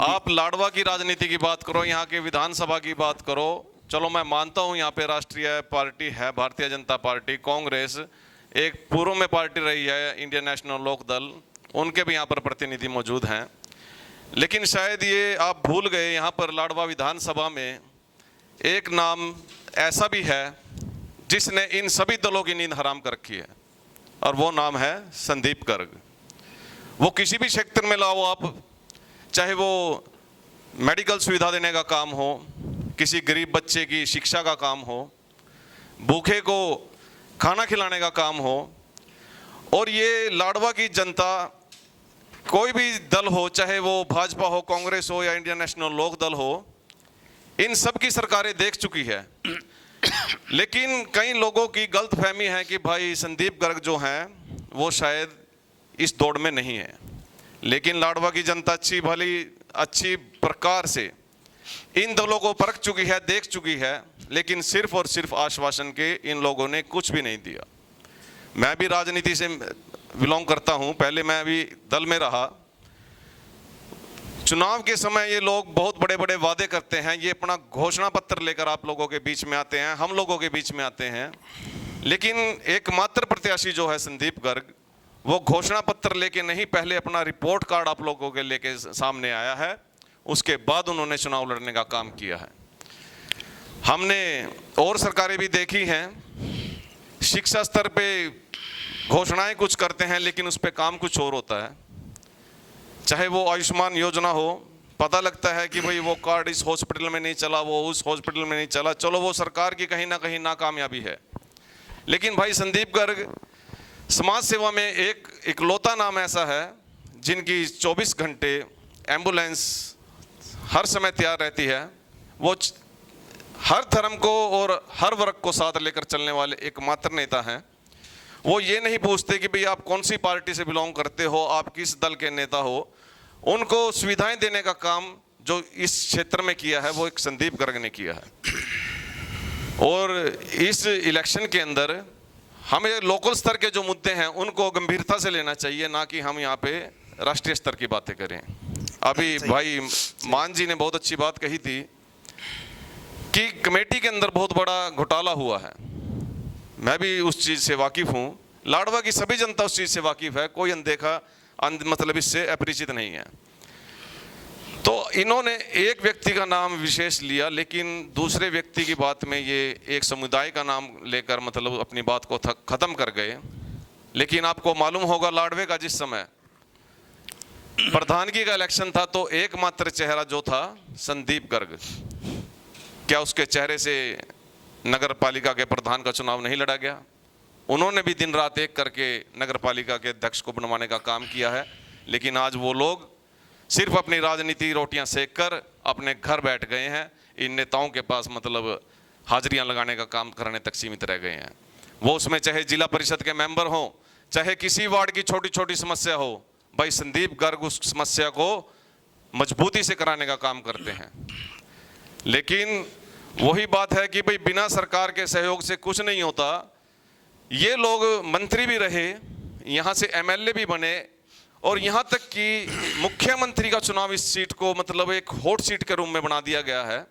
आप लाडवा की राजनीति की बात करो, यहाँ के विधानसभा की बात करो, चलो मैं मानता हूँ यहाँ पे राष्ट्रीय पार्टी है भारतीय जनता पार्टी, कांग्रेस एक पूर्व में पार्टी रही है इंडियन नेशनल लोक दल, उनके भी यहाँ पर प्रतिनिधि मौजूद हैं। लेकिन शायद ये आप भूल गए यहाँ पर लाडवा विधानसभा में एक नाम ऐसा भी है जिसने इन सभी दलों की नींद हराम कर रखी है, और वो नाम है संदीप गर्ग। वो किसी भी क्षेत्र में लाओ आप, चाहे वो मेडिकल सुविधा देने का काम हो, किसी गरीब बच्चे की शिक्षा का काम हो, भूखे को खाना खिलाने का काम हो, और ये लाडवा की जनता कोई भी दल हो, चाहे वो भाजपा हो, कांग्रेस हो या इंडियन नेशनल लोक दल हो, इन सब की सरकारें देख चुकी है। लेकिन कई लोगों की गलतफहमी है कि भाई संदीप गर्ग जो हैं वो शायद इस दौड़ में नहीं है। लेकिन लाडवा की जनता अच्छी प्रकार से इन दलों को परख चुकी है, देख चुकी है, लेकिन सिर्फ और सिर्फ आश्वासन के इन लोगों ने कुछ भी नहीं दिया। मैं भी राजनीति से बिलोंग करता हूं, पहले मैं भी दल में रहा। चुनाव के समय ये लोग बहुत बड़े बड़े वादे करते हैं, ये अपना घोषणा पत्र लेकर आप लोगों के बीच में आते हैं, हम लोगों के बीच में आते हैं। लेकिन एकमात्र प्रत्याशी जो है संदीप गर्ग, वो घोषणा पत्र लेके नहीं, पहले अपना रिपोर्ट कार्ड आप लोगों के लेके सामने आया है, उसके बाद उन्होंने चुनाव लड़ने का काम किया है। हमने और सरकारें भी देखी हैं, शिक्षा स्तर पे घोषणाएं कुछ करते हैं लेकिन उस पर काम कुछ और होता है। चाहे वो आयुष्मान योजना हो, पता लगता है कि भाई वो कार्ड इस हॉस्पिटल में नहीं चला, वो उस हॉस्पिटल में नहीं चला, चलो वो सरकार की कहीं ना कहीं नाकामयाबी है। लेकिन भाई संदीप गर्ग समाज सेवा में एक इकलौता नाम ऐसा है जिनकी 24 घंटे एम्बुलेंस हर समय तैयार रहती है। वो हर धर्म को और हर वर्ग को साथ लेकर चलने वाले एकमात्र नेता हैं। वो ये नहीं पूछते कि भाई आप कौन सी पार्टी से बिलोंग करते हो, आप किस दल के नेता हो। उनको सुविधाएं देने का काम जो इस क्षेत्र में किया है वो एक संदीप गर्ग ने किया है। और इस इलेक्शन के अंदर हमें लोकल स्तर के जो मुद्दे हैं उनको गंभीरता से लेना चाहिए, ना कि हम यहाँ पे राष्ट्रीय स्तर की बातें करें। अभी भाई मान जी ने बहुत अच्छी बात कही थी कि कमेटी के अंदर बहुत बड़ा घोटाला हुआ है। मैं भी उस चीज़ से वाकिफ़ हूँ, लाडवा की सभी जनता उस चीज़ से वाकिफ़ है, कोई अनदेखा मतलब इससे अपरिचित नहीं है। तो इन्होंने एक व्यक्ति का नाम विशेष लिया, लेकिन दूसरे व्यक्ति की बात में ये एक समुदाय का नाम लेकर मतलब अपनी बात को ख़त्म कर गए। लेकिन आपको मालूम होगा लाडवे का जिस समय प्रधानगी का इलेक्शन था तो एकमात्र चेहरा जो था संदीप गर्ग। क्या उसके चेहरे से नगर पालिका के प्रधान का चुनाव नहीं लड़ा गया? उन्होंने भी दिन रात एक करके नगर पालिका के अध्यक्ष को बनवाने का काम किया है, लेकिन आज वो लोग सिर्फ अपनी राजनीति रोटियां सेक कर अपने घर बैठ गए हैं। इन नेताओं के पास मतलब हाजिरियां लगाने का काम करने तक सीमित रह गए हैं। वो उसमें चाहे जिला परिषद के मेंबर हों, चाहे किसी वार्ड की छोटी छोटी समस्या हो, भाई संदीप गर्ग उस समस्या को मजबूती से कराने का काम करते हैं। लेकिन वही बात है कि भाई बिना सरकार के सहयोग से कुछ नहीं होता। ये लोग मंत्री भी रहे, यहाँ से एमएलए भी बने, और यहाँ तक कि मुख्यमंत्री का चुनाव इस सीट को मतलब एक हॉट सीट के रूप में बना दिया गया है।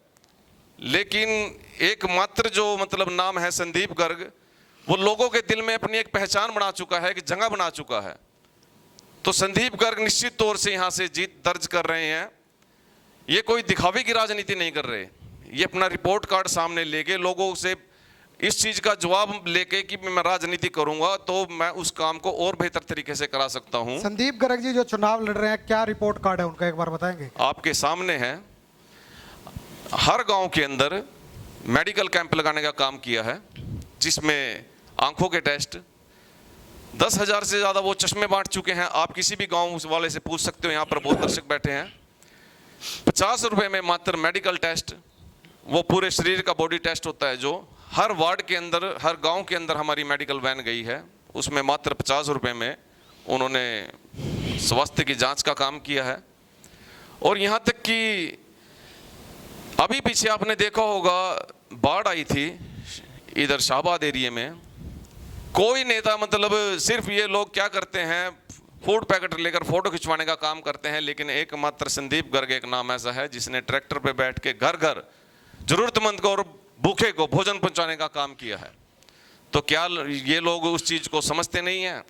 लेकिन एकमात्र जो मतलब नाम है संदीप गर्ग, वो लोगों के दिल में अपनी एक पहचान बना चुका है, एक जगह बना चुका है। तो संदीप गर्ग निश्चित तौर से यहाँ से जीत दर्ज कर रहे हैं। ये कोई दिखावे की राजनीति नहीं कर रहे, ये अपना रिपोर्ट कार्ड सामने लेके लोगों से इस चीज़ का जवाब लेके कि मैं राजनीति करूंगा तो मैं उस काम को और बेहतर तरीके से करा सकता हूं। संदीप गर्ग जी जो चुनाव लड़ रहे हैं, क्या रिपोर्ट कार्ड है उनका, एक बार बताएंगे? आपके सामने है। हर गांव के अंदर मेडिकल कैंप लगाने का काम किया है, जिसमें आंखों के टेस्ट 10,000 से ज़्यादा वो चश्मे बांट चुके हैं। आप किसी भी गांव वाले से पूछ सकते हो, यहाँ पर बहुत दर्शक बैठे हैं। 50 रुपये में मात्र मेडिकल टेस्ट, वो पूरे शरीर का बॉडी टेस्ट होता है, जो हर वार्ड के अंदर, हर गांव के अंदर हमारी मेडिकल वैन गई है। उसमें मात्र 50 रुपये में उन्होंने स्वास्थ्य की जांच का काम किया है। और यहाँ तक कि अभी पीछे आपने देखा होगा, बाढ़ आई थी इधर शाहबाद एरिया में। कोई नेता मतलब सिर्फ ये लोग क्या करते हैं, फूड पैकेट लेकर फोटो खिंचवाने का काम करते हैं। लेकिन एकमात्र संदीप गर्ग एक नाम ऐसा है जिसने ट्रैक्टर पे बैठ के घर घर जरूरतमंद को और भूखे को भोजन पहुंचाने का काम किया है। तो क्या ये लोग उस चीज को समझते नहीं हैं?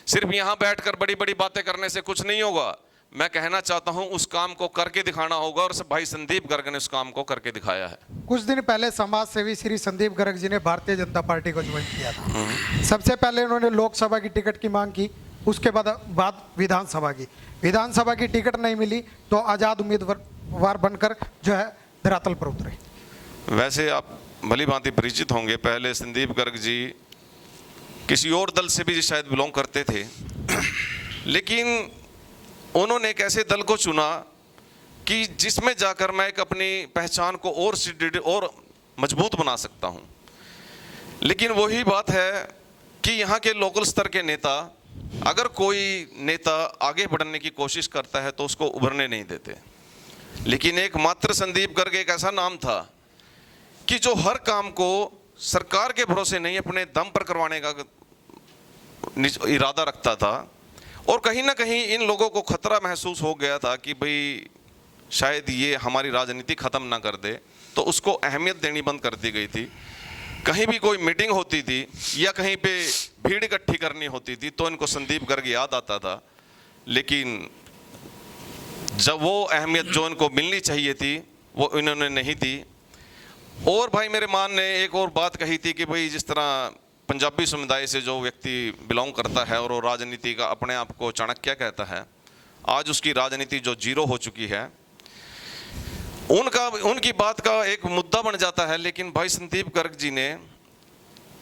सिर्फ यहाँ बैठकर बड़ी बड़ी बातें करने से कुछ नहीं होगा। मैं कहना चाहता हूँ उस काम को करके दिखाना होगा, और भाई संदीप गर्ग ने उस काम को करके दिखाया है। कुछ दिन पहले समाज सेवी श्री संदीप गर्ग जी ने भारतीय जनता पार्टी को ज्वाइन किया था। सबसे पहले उन्होंने लोकसभा की टिकट की मांग की, उसके बाद विधानसभा की टिकट नहीं मिली तो आजाद उम्मीदवार बनकर जो है धरातल पर उतरे। वैसे आप भली भांति परिचित होंगे, पहले संदीप गर्ग जी किसी और दल से भी शायद बिलोंग करते थे, लेकिन उन्होंने एक ऐसे दल को चुना कि जिसमें जाकर मैं एक अपनी पहचान को और मजबूत बना सकता हूं। लेकिन वही बात है कि यहाँ के लोकल स्तर के नेता, अगर कोई नेता आगे बढ़ने की कोशिश करता है तो उसको उभरने नहीं देते। लेकिन एकमात्र संदीप गर्ग एक ऐसा नाम था कि जो हर काम को सरकार के भरोसे नहीं, अपने दम पर करवाने का इरादा रखता था। और कहीं ना कहीं इन लोगों को खतरा महसूस हो गया था कि भाई शायद ये हमारी राजनीति ख़त्म ना कर दे, तो उसको अहमियत देनी बंद कर दी गई थी। कहीं भी कोई मीटिंग होती थी या कहीं पे भीड़ इकट्ठी करनी होती थी तो इनको संदीप गर्ग याद आता था। लेकिन जब वो अहमियत जो इनको मिलनी चाहिए थी वो इन्होंने नहीं दी। और भाई मेरे मान ने एक और बात कही थी कि भाई जिस तरह पंजाबी समुदाय से जो व्यक्ति बिलोंग करता है और वो राजनीति का अपने आप को चाणक्य कहता है, आज उसकी राजनीति जो जीरो हो चुकी है, उनकी बात का एक मुद्दा बन जाता है। लेकिन भाई संदीप गर्ग जी ने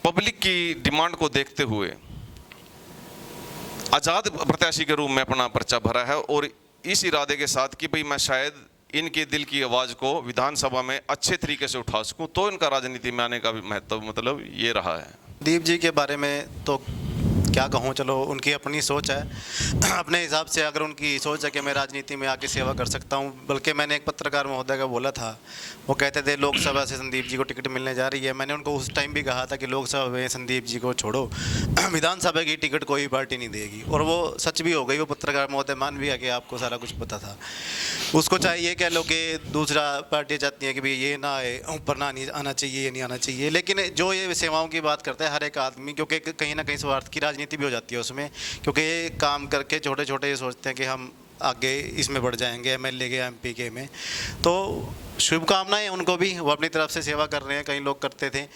पब्लिक की डिमांड को देखते हुए आज़ाद प्रत्याशी के रूप में अपना पर्चा भरा है, और इस इरादे के साथ कि भाई मैं शायद इनके दिल की आवाज़ को विधानसभा में अच्छे तरीके से उठा सकूं, तो इनका राजनीति में आने का भी महत्व मतलब ये रहा है। दीप जी के बारे में तो क्या कहूँ, चलो उनकी अपनी सोच है। अपने हिसाब से अगर उनकी सोच है कि मैं राजनीति में आके सेवा कर सकता हूँ, बल्कि मैंने एक पत्रकार महोदय का बोला था, वो कहते थे लोकसभा से संदीप जी को टिकट मिलने जा रही है। मैंने उनको उस टाइम भी कहा था कि लोकसभा में संदीप जी को छोड़ो, विधानसभा की टिकट कोई पार्टी नहीं देगी, और वो सच भी हो गई। वो पत्रकार महोदय मान भी है कि आपको सारा कुछ पता था। उसको चाहे ये कह लो कि दूसरा पार्टी चाहती है कि भाई ये ना आए, ऊपर ना नहीं आना चाहिए, ये नहीं आना चाहिए, लेकिन जो ये सेवाओं की बात करता है हर एक आदमी, क्योंकि कहीं ना कहीं स्वार्थ की राजनीति भी हो जाती है उसमें, क्योंकि ये काम करके छोटे छोटे ये सोचते हैं कि हम आगे इसमें बढ़ जाएंगे, एमएलए के एमपी के में। तो शुभकामनाएं उनको भी, वो अपनी तरफ से सेवा कर रहे हैं, कई लोग करते थे।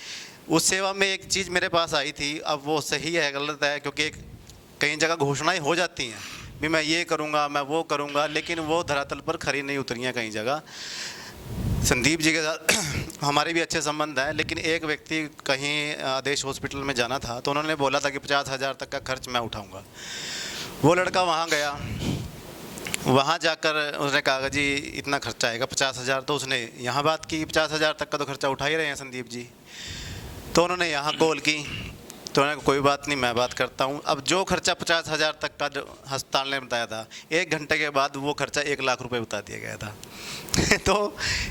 उस सेवा में एक चीज़ मेरे पास आई थी, अब वो सही है गलत है, क्योंकि कई जगह घोषणाएं हो जाती हैं भी मैं ये करूँगा, मैं वो करूँगा, लेकिन वो धरातल पर खरी नहीं उतरी हैं कई जगह। संदीप जी के साथ हमारे भी अच्छे संबंध हैं, लेकिन एक व्यक्ति कहीं आदेश हॉस्पिटल में जाना था तो उन्होंने बोला था कि 50,000 तक का खर्च मैं उठाऊंगा। वो लड़का वहाँ गया, वहाँ जाकर उसने कहा जी इतना खर्चा आएगा 50,000, तो उसने यहाँ बात की 50,000 तक का तो खर्चा उठा ही रहे हैं संदीप जी। तो उन्होंने यहाँ कॉल की तो उन्होंने कोई बात नहीं मैं बात करता हूँ। अब जो खर्चा 50,000 तक का जो अस्पताल ने बताया था, 1 घंटे के बाद वो खर्चा 1 लाख रुपए बता दिया गया था। तो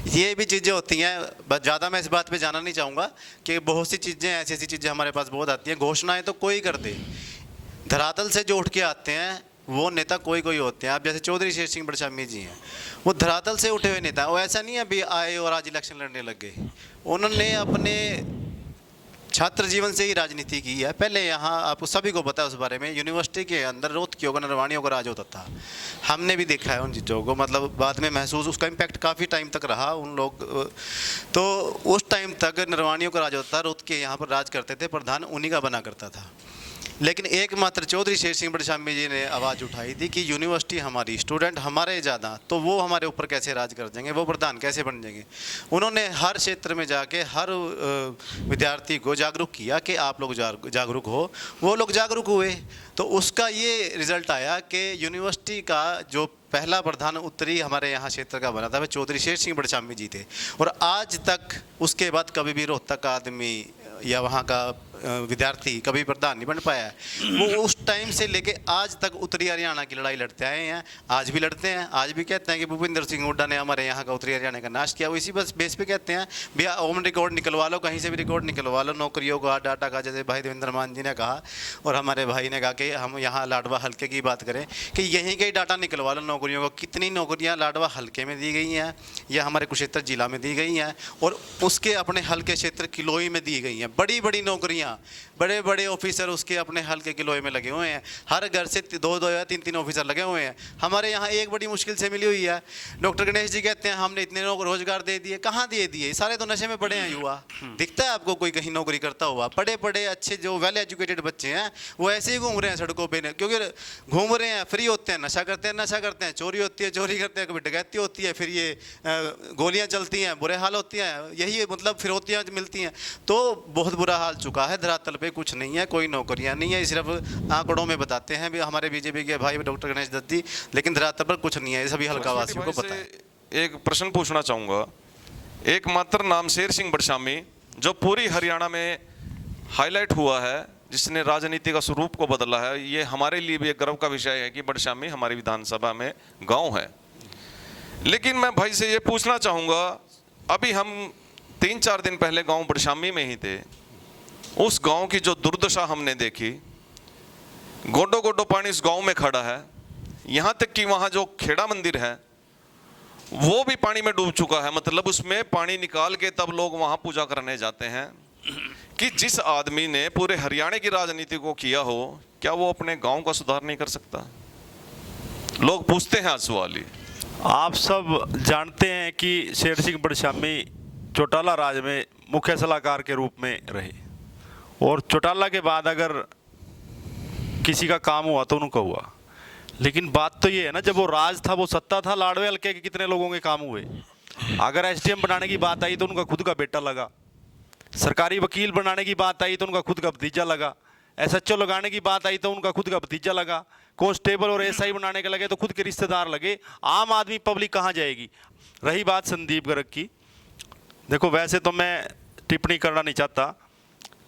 ये भी चीज़ें होती हैं, बस ज़्यादा मैं इस बात पे जाना नहीं चाहूँगा कि बहुत सी चीज़ें ऐसी ऐसी चीज़ें हमारे पास बहुत आती हैं। घोषणाएं तो कोई कर दे, धरातल से जो उठ के आते हैं वो नेता कोई कोई होते हैं। आप जैसे चौधरी शेर सिंह बड़शामी जी हैं, वो धरातल से उठे हुए नेता, वो ऐसा नहीं है अभी आए और आज इलेक्शन लड़ने लग गए। उन्होंने अपने छात्र जीवन से ही राजनीति की है। पहले यहाँ आपको सभी को पता है उस बारे में, यूनिवर्सिटी के अंदर रोहतकियों का नरवाणियों का राज होता था। हमने भी देखा है उन चीज़ों को, मतलब बाद में महसूस उसका इम्पैक्ट काफ़ी टाइम तक रहा उन लोग। तो उस टाइम तक नरवाणियों का राज होता था, रोहतक के यहाँ पर राज करते थे, प्रधान उन्हीं का बना करता था। लेकिन एकमात्र चौधरी शेर सिंह बड़शामी जी ने आवाज़ उठाई थी कि यूनिवर्सिटी हमारी, स्टूडेंट हमारे ज़्यादा, तो वो हमारे ऊपर कैसे राज कर जाएंगे, वो प्रधान कैसे बन जाएंगे। उन्होंने हर क्षेत्र में जाके हर विद्यार्थी को जागरूक किया कि आप लोग जागरूक हो, वो लोग जागरूक हुए। तो उसका ये रिज़ल्ट आया कि यूनिवर्सिटी का जो पहला प्रधान उत्तरी हमारे यहाँ क्षेत्र का बना था वह चौधरी शेर सिंह बड़शामी जी थे। और आज तक उसके बाद कभी भी रोहतक का आदमी या वहाँ का विद्यार्थी कभी प्रधान नहीं बन पाया है। वो उस टाइम से लेके आज तक उत्तरी हरियाणा की लड़ाई लड़ते आए हैं, आज भी लड़ते हैं। आज भी कहते हैं कि भूपेंद्र सिंह हुड्डा ने हमारे यहाँ का उत्तरी हरियाणा का नाश किया। वो इसी बस बेस पे कहते हैं भैया होम रिकॉर्ड निकलवा लो, कहीं से भी रिकॉर्ड निकलवा लो, नौकरियों का, डाटा का, जैसे भाई देवेंद्र मान जी ने कहा और हमारे भाई ने कहा कि हम यहाँ लाडवा हल्के की बात करें कि यहीं के डाटा निकलवा लो नौकरियों को। कितनी नौकरियाँ लाडवा हल्के में दी गई हैं या हमारे कुरुक्षेत्र जिला में दी गई हैं और उसके अपने हल्के क्षेत्र किलोई में दी गई हैं। बड़ी बड़ी नौकरियाँ, बड़े बड़े ऑफिसर उसके अपने हल्के किलोई में लगे हुए हैं। हर घर से 2-2 या 3-3 ऑफिसर लगे हुए हैं। हमारे यहाँ एक बड़ी मुश्किल से मिली हुई है। डॉक्टर गणेश जी कहते हैं हमने इतने लोग रोजगार दे दिए, कहाँ दे दिए? सारे तो नशे में पड़े हैं युवा। दिखता है आपको कोई कहीं नौकरी करता हुआ? पढ़े पढ़े अच्छे जो वेल एजुकेटेड बच्चे हैं वो ऐसे ही घूम रहे हैं सड़कों पे, क्योंकि घूम रहे हैं, फ्री होते हैं, नशा करते हैं, चोरी होती है, चोरी करते हैं, कभी डकैती होती है, फिर ये गोलियाँ चलती हैं, बुरे हाल होते हैं, यही मतलब फिरौतियाँ मिलती हैं। तो बहुत बुरा हाल चुका है, धरातल पे कुछ नहीं है, कोई नौकरियां नहीं है। सिर्फ आंकड़ों में बताते हैं भी हमारे बीजेपी के भाई डॉक्टर गणेश दत्त जी, लेकिन धरातल पर कुछ नहीं है। सभी हल्का वासियों को पता है। एक प्रश्न पूछना चाहूँगा। एकमात्र नाम शेर सिंह बड़शामी जो पूरी हरियाणा में हाईलाइट हुआ है, जिसने राजनीति का स्वरूप को बदला है, ये हमारे लिए भी एक गर्व का विषय है कि बड़शामी हमारी विधानसभा में गाँव है। लेकिन मैं भाई से ये पूछना चाहूँगा, अभी हम 3-4 दिन पहले गाँव बड़शामी में ही थे। उस गांव की जो दुर्दशा हमने देखी, गोडो गोडो पानी इस गांव में खड़ा है। यहाँ तक कि वहाँ जो खेड़ा मंदिर है वो भी पानी में डूब चुका है। मतलब उसमें पानी निकाल के तब लोग वहाँ पूजा करने जाते हैं। कि जिस आदमी ने पूरे हरियाणा की राजनीति को किया हो, क्या वो अपने गांव का सुधार नहीं कर सकता? लोग पूछते हैं आज सवाल ही। आप सब जानते हैं कि शेर सिंह बड़शामी चौटाला राज में मुख्य सलाहकार के रूप में रहे और चौटाला के बाद अगर किसी का काम हुआ तो उनका हुआ। लेकिन बात तो ये है ना, जब वो राज था, वो सत्ता था, लाडवे हल्के के कितने लोगों के काम हुए। अगर एसडीएम बनाने की बात आई तो उनका खुद का बेटा लगा, सरकारी वकील बनाने की बात आई तो उनका खुद का भतीजा लगा, एसएचओ लगाने की बात आई तो उनका खुद का भतीजा लगा, कांस्टेबल और एसआई बनाने के लगे तो खुद के रिश्तेदार लगे। आम आदमी पब्लिक कहाँ जाएगी? रही बात संदीप गर्ग की, देखो वैसे तो मैं टिप्पणी करना नहीं चाहता,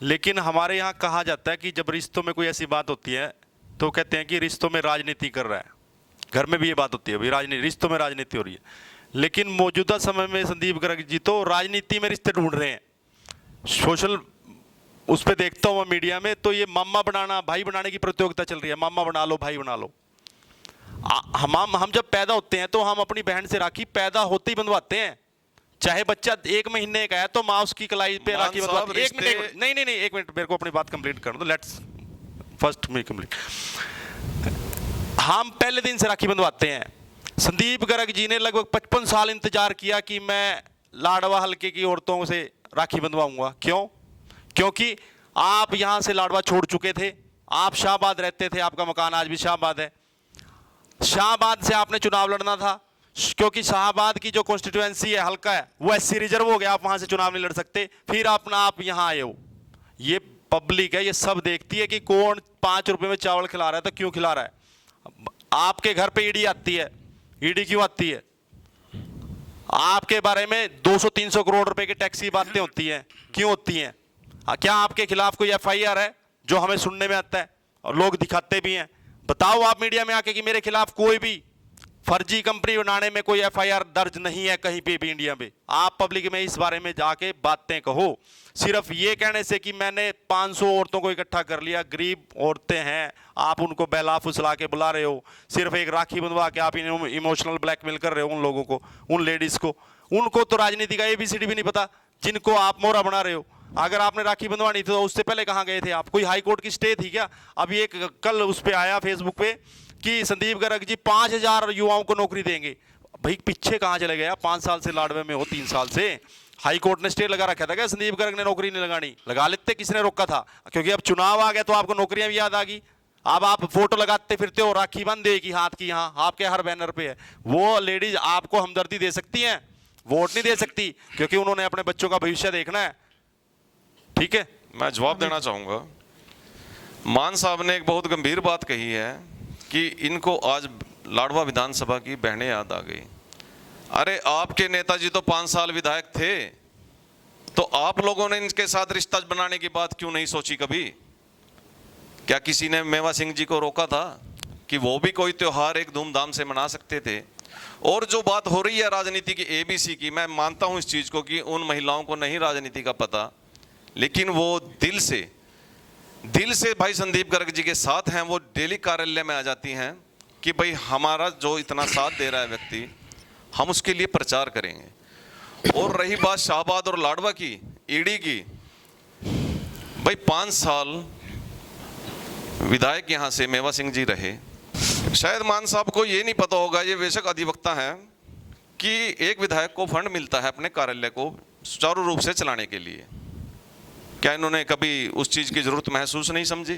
लेकिन हमारे यहाँ कहा जाता है कि जब रिश्तों में कोई ऐसी बात होती है तो कहते हैं कि रिश्तों में राजनीति कर रहा है। घर में भी ये बात होती है, भाई राजनीति, रिश्तों में राजनीति हो रही है। लेकिन मौजूदा समय में संदीप गर्ग जी तो राजनीति में रिश्ते ढूंढ रहे हैं। सोशल उस पर देखता हूँ मीडिया में, तो ये मामा बनाना, भाई बनाने की प्रतियोगिता चल रही है। मामा बना लो, भाई बना लो। हम जब पैदा होते हैं तो हम अपनी बहन से राखी पैदा होते ही बंधवाते हैं। चाहे बच्चा 1 महीने का है तो माँ उसकी कलाई पे राखी बंधवाती है। 1 मिनट, नहीं, 1 मिनट, मेरे को अपनी बात कंप्लीट कर दो। Let's first me complete. हम पहले दिन से राखी बंधवाते हैं। संदीप गर्ग जी ने लगभग 55 साल इंतजार किया कि मैं लाडवा हल्के की औरतों से राखी बंधवाऊंगा। क्यों? क्योंकि आप यहां से लाडवा छोड़ चुके थे, आप शाहबाद रहते थे, आपका मकान आज भी शाहबाद है। शाहबाद से आपने चुनाव लड़ना था, क्योंकि शाहबाद की जो कॉन्स्टिट्यूएंसी है हल्का है वो एससी रिजर्व हो गया, आप वहां से चुनाव नहीं लड़ सकते, फिर अपना आप यहां आए हो। ये पब्लिक है, ये सब देखती है कि कौन 5 रुपए में चावल खिला रहा है तो क्यों खिला रहा है। आपके घर पे ईडी आती है, ईडी क्यों आती है? आपके बारे में 200-300 करोड़ रुपए की टैक्स की बातें होती हैं, क्यों होती हैं? क्या आपके खिलाफ कोई एफआईआर है जो हमें सुनने में आता है और लोग दिखाते भी हैं? बताओ आप मीडिया में आके कि मेरे खिलाफ कोई भी फर्जी कंपनी बनाने में कोई एफआईआर दर्ज नहीं है कहीं पे भी इंडिया में। आप पब्लिक में इस बारे में जाके बातें कहो। सिर्फ ये कहने से कि मैंने 500 औरतों को इकट्ठा कर लिया, गरीब औरतें हैं, आप उनको बहला फुसला के बुला रहे हो, सिर्फ एक राखी बंधवा के आप इमोशनल ब्लैकमेल कर रहे हो उन लोगों को, उन लेडीज को। उनको तो राजनीति का ABCD भी नहीं पता जिनको आप मोहरा बना रहे हो। अगर आपने राखी बंधवानी थी तो उससे पहले कहाँ गए थे आप? कोई हाई कोर्ट की स्टे थी क्या? अभी एक कल उस पर आया फेसबुक पे कि संदीप गर्ग जी 5000 युवाओं को नौकरी देंगे। भाई पीछे कहाँ चले गए? 5 साल से लाडवे में हो, 3 साल से हाई कोर्ट ने स्टे लगा रखा था क्या? संदीप गर्ग ने नौकरी नहीं लगानी, लगा लेते, किसने रोका था? क्योंकि अब चुनाव आ गया तो आपको नौकरियां भी याद आ गई। अब आप फोटो लगाते फिरते हो, राखी बंद की हाथ की, यहाँ आपके हर बैनर पे है। वो लेडीज आपको हमदर्दी दे सकती हैं, वोट नहीं दे सकती, क्योंकि उन्होंने अपने बच्चों का भविष्य देखना है। ठीक है, मैं जवाब देना चाहूँगा। मान साहब ने एक बहुत गंभीर बात कही है कि इनको आज लाडवा विधानसभा की बहनें याद आ गई। अरे आपके नेताजी तो 5 साल विधायक थे, तो आप लोगों ने इनके साथ रिश्ता बनाने की बात क्यों नहीं सोची कभी? क्या किसी ने मेवा सिंह जी को रोका था कि वो भी कोई त्योहार एक धूमधाम से मना सकते थे? और जो बात हो रही है राजनीति की ABC की, मैं मानता हूं इस चीज को कि उन महिलाओं को नहीं राजनीति का पता, लेकिन वो दिल से भाई संदीप गर्ग जी के साथ हैं। वो डेली कार्यालय में आ जाती हैं कि भाई हमारा जो इतना साथ दे रहा है व्यक्ति, हम उसके लिए प्रचार करेंगे। और रही बात शाहबाद और लाडवा की, ईडी की, भाई 5 साल विधायक यहाँ से मेवा सिंह जी रहे। शायद मान साहब को ये नहीं पता होगा, ये बेशक अधिवक्ता हैं, कि एक विधायक को फंड मिलता है अपने कार्यालय को सुचारू रूप से चलाने के लिए। क्या इन्होंने कभी उस चीज़ की जरूरत महसूस नहीं समझी?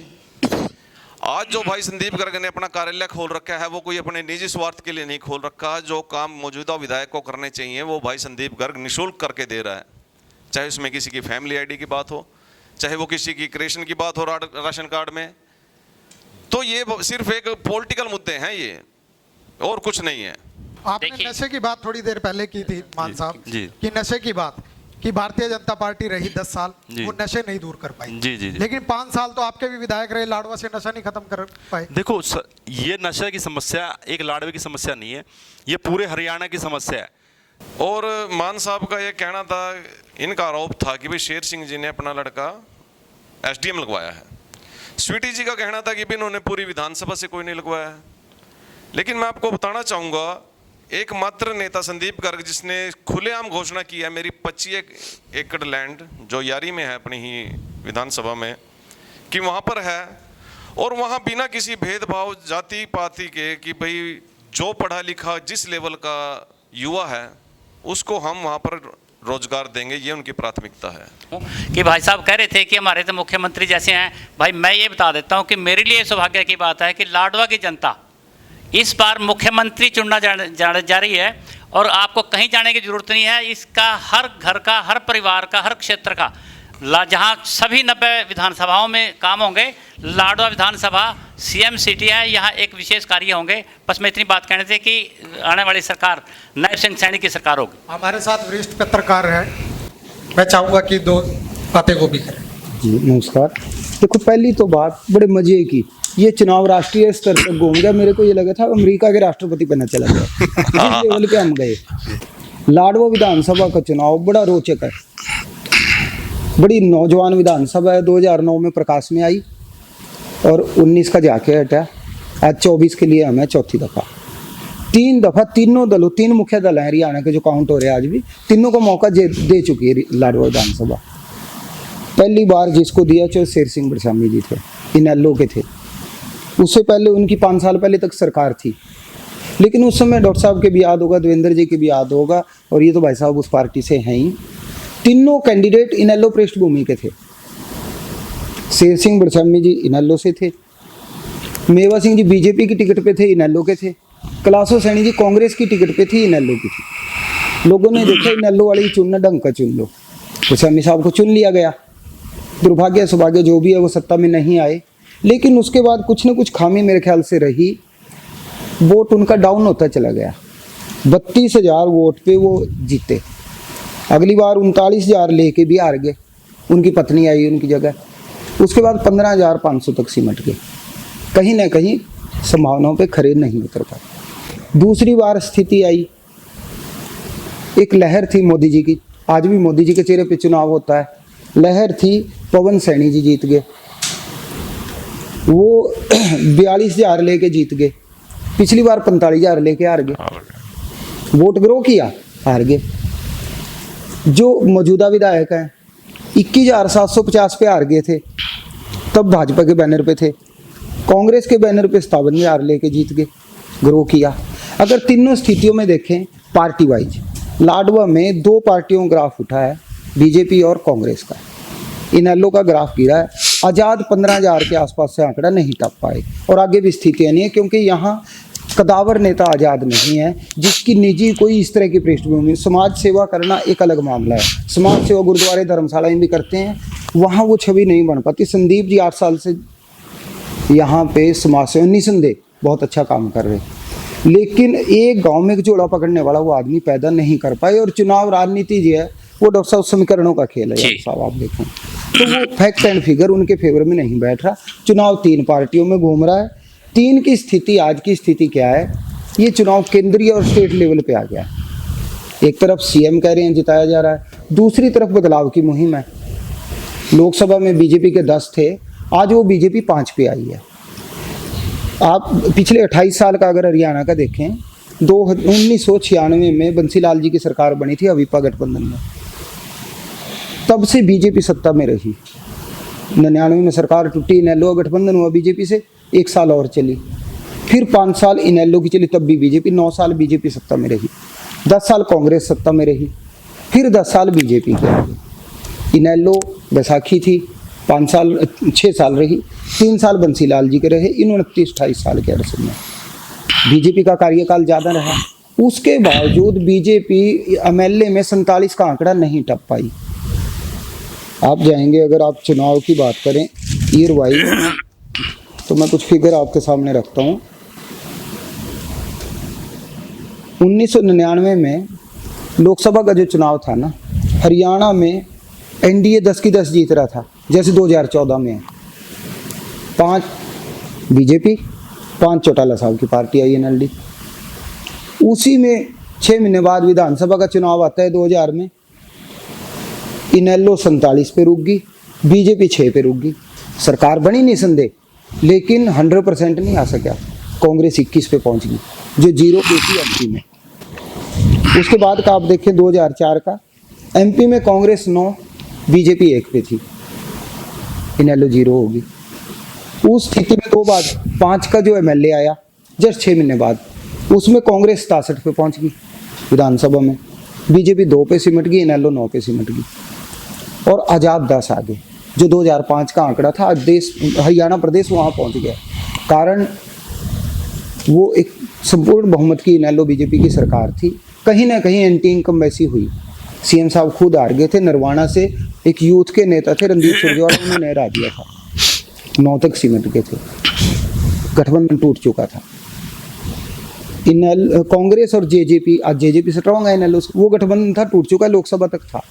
आज जो भाई संदीप गर्ग ने अपना कार्यालय खोल रखा है, वो कोई अपने निजी स्वार्थ के लिए नहीं खोल रखा। जो काम मौजूदा विधायक को करने चाहिए वो भाई संदीप गर्ग निःशुल्क करके दे रहा है। चाहे उसमें किसी की फैमिली ID की बात हो, चाहे वो किसी की क्रेशन की बात हो राशन कार्ड में। तो ये सिर्फ एक पॉलिटिकल मुद्दे हैं ये, और कुछ नहीं है। आपने देखिए- नशे की बात थोड़ी देर पहले की थी मान साहब, जी। कि नशे की बात, कि भारतीय जनता पार्टी रही 10 साल, जी। वो नशे नहीं दूर कर पाई। जी, जी, जी। लेकिन 5 साल तो आपके भी विधायक रहे, लाडवा से नशा नहीं खत्म कर पाए। देखो ये नशे की समस्या एक लाडवे की समस्या नहीं है, ये पूरे हरियाणा की समस्या है। और मान साहब का ये कहना था, इनका आरोप था कि भाई शेर सिंह जी ने अपना लड़का SDM लगवाया है। स्वीटी जी का कहना था कि भाई इन्होंने पूरी विधानसभा से कोई नहीं लगवाया है। लेकिन मैं आपको बताना चाहूँगा, एकमात्र नेता संदीप गर्ग जिसने खुलेआम घोषणा की है मेरी 25 एकड़ लैंड जो यारी में है अपनी ही विधानसभा में, कि वहाँ पर है, और वहाँ बिना किसी भेदभाव जाति पाति के, कि भाई जो पढ़ा लिखा जिस लेवल का युवा है उसको हम वहाँ पर रोजगार देंगे, ये उनकी प्राथमिकता है। कि भाई साहब कह रहे थे कि हमारे तो मुख्यमंत्री जैसे हैं। भाई मैं ये बता देता हूँ कि मेरे लिए सौभाग्य की बात है कि लाडवा की जनता इस बार मुख्यमंत्री चुनना जा रही है, और आपको कहीं जाने की जरूरत नहीं है। इसका हर घर का, हर परिवार का, हर क्षेत्र का, जहाँ सभी 90 विधानसभाओं में काम होंगे, लाडवा विधानसभा CM सिटी है, यहाँ एक विशेष कार्य होंगे। बस मैं इतनी बात कहने थे कि आने वाली सरकार नायब सिंह सैनी की सरकार होगी। हमारे साथ वरिष्ठ पत्रकार हैं, मैं चाहूंगा कि 2 बातें वो भी करें। जी नमस्कार। देखो पहली तो बात बड़े मजे की, ये चुनाव राष्ट्रीय स्तर तक घूम गया। मेरे को ये लगा था अमेरिका के राष्ट्रपति बनना चला गया, जिस लेवल पे हम गए। लाडवा विधानसभा का चुनाव बड़ा रोचक है, बड़ी नौजवान विधानसभा है। 2009 में प्रकाश में आई और 19 का जाके हटा। आज 24 के लिए हमें चौथी दफा, 3 दफा तीनों दलों, 3 मुख्य दल हैं हरियाणा के जो काउंट हो रहे हैं आज भी, तीनों को मौका दे चुकी है लाडवा विधानसभा। पहली बार जिसको दिया चाहे शेर सिंह बड़शामी जी थे, इनेलो के थे। उससे पहले उनकी 5 साल पहले तक सरकार थी, लेकिन उस समय डॉक्टर साहब के भी याद होगा, देवेंद्र जी के भी याद होगा, और ये तो भाई साहब उस पार्टी से हैं ही। तीनों कैंडिडेट इनेलो पृष्ठभूमि के थे। शेर सिंह बड़शामी जी इनेलो से थे, मेवा सिंह जी बीजेपी की टिकट पे थे, इनेलो के थे, कैलाशो सैनी जी कांग्रेस की टिकट पे थी, इनेलो की थी। लोगों ने देखा इनेलो वाली चुनना, ढंग का चुन लो, तो शमी साहब को चुन लिया गया। दुर्भाग्य सौभाग्य जो भी है वो सत्ता में नहीं आए, लेकिन उसके बाद कुछ न कुछ खामी मेरे ख्याल से रही, वोट उनका डाउन होता चला गया। 32,000 वोट पे वो जीते। अगली बार 39,000 लेके भी हार गए, उनकी पत्नी आई उनकी जगह। उसके बाद 15,500 तक सिमट गए, कहीं ना कहीं संभावनाओं पे खरे नहीं उतर पाए। दूसरी बार स्थिति आई, एक लहर थी मोदी जी की, आज भी मोदी जी के चेहरे पे चुनाव होता है, लहर थी, पवन सैनी जी जीत गए, वो 42,000 लेके जीत गए। पिछली बार 45,000 लेके हार गए, वोट ग्रो किया, हार गए। जो मौजूदा विधायक हैं 21,750 पे हार गए थे, तब भाजपा के बैनर पे थे, कांग्रेस के बैनर पे 57,000 लेके जीत गए, ग्रो किया। अगर तीनों स्थितियों में देखें पार्टी वाइज, लाडवा में 2 पार्टियों का ग्राफ उठा है, बीजेपी और कांग्रेस का। इनेलो का ग्राफ गिरा है, आज़ाद 15,000 के आसपास से आंकड़ा नहीं टप पाए, और आगे भी स्थितियाँ नहीं है, क्योंकि यहाँ कदावर नेता आज़ाद नहीं है जिसकी निजी कोई इस तरह की पृष्ठभूमि। समाज सेवा करना एक अलग मामला है, समाज सेवा गुरुद्वारे धर्मशालाएं भी करते हैं, वहाँ वो छवि नहीं बन पाती। संदीप जी 8 साल से यहाँ पे समाज सेवा निसंदेह बहुत अच्छा काम कर रहे, लेकिन एक गांव में एक जोड़ा पकड़ने वाला वो आदमी पैदा नहीं कर पाए। और चुनाव राजनीति जो है वो डॉक्टर साहब समीकरणों का खेल है डॉक्टर साहब, आप देखें तो वो फैक्ट एंड फिगर उनके फेवर में नहीं बैठ रहा। चुनाव 3 पार्टियों में घूम रहा है। 3 की स्थिति, आज की स्थिति क्या है, ये चुनाव केंद्रीय और स्टेट लेवल पे आ गया। एक तरफ सीएम कह रहे हैं जिताया जा रहा है, दूसरी तरफ बदलाव की मुहिम है। लोकसभा में बीजेपी के 10 थे, आज वो बीजेपी 5 पे आई है। आप पिछले 28 साल का अगर हरियाणा का देखें, 1996 में बंसीलाल जी की सरकार बनी थी अविपा गठबंधन में, तब से बीजेपी सत्ता में रही। 99 में सरकार टूटी, इनेलो गठबंधन हुआ बीजेपी से, 1 साल और चली, फिर 5 साल इनेलो की चली, तब भी बीजेपी, 9 साल बीजेपी सत्ता में रही, 10 साल कांग्रेस सत्ता में रही, फिर 10 साल बीजेपी के रही। इनेलो बैसाखी थी, 6 साल रही, 3 साल बंसीलाल जी के रहे, इन 29-28 साल के अरसे में बीजेपी का कार्यकाल ज़्यादा रहा। उसके बावजूद बीजेपी एमएलए में 47 का आंकड़ा नहीं टप पाई। आप जाएंगे, अगर आप चुनाव की बात करें ईयर वाइज, तो मैं कुछ फिगर आपके सामने रखता हूँ। 1999 में लोकसभा का जो चुनाव था ना, हरियाणा में एनडीए 10 की 10 जीत रहा था, जैसे 2014 में 5 बीजेपी, 5 चौटाला साहब की पार्टी आई एनएलडी। उसी में 6 महीने बाद विधानसभा का चुनाव आता है 2000 में, इनेलो 47 पे रुक गई, बीजेपी 6 पे रुक गई। सरकार बनी निसंदेह, लेकिन 100% नहीं आ सका। कांग्रेस 21 पे पहुंच गई, जो 0 पे थी एमपी में। उसके बाद का आप देखें 2004 का, एमपी में कांग्रेस 9, बीजेपी 1 पे थी, इनेलो 0 होगी। उस स्थिति में 2 बाद 5 का जो एमएलए आया जस्ट 6 महीने बाद, उसमें कांग्रेस 67 पे पहुंच गई विधानसभा में, बीजेपी 2 पे सिमट गई, इनेलो 9 पे सिमट गई, और आज़ाद 10 आगे, जो 2005 का आंकड़ा था। आज देश, हरियाणा प्रदेश वहाँ पहुँच गया, कारण वो एक संपूर्ण बहुमत की इनेलो बीजेपी की सरकार थी। कहीं ना कहीं एंटी इनकम्बेंसी हुई, सीएम साहब खुद हार गए थे। नरवाना से एक यूथ के नेता थे रणदीप सुरजेवाला, उन्होंने हरा दिया था, 9 तक सिमट गए थे, गठबंधन टूट चुका था। कांग्रेस और जेजेपी, आज जेजेपी स्ट्रॉन्ग है, इनेलो वो गठबंधन था, टूट चुका, लोकसभा तक था।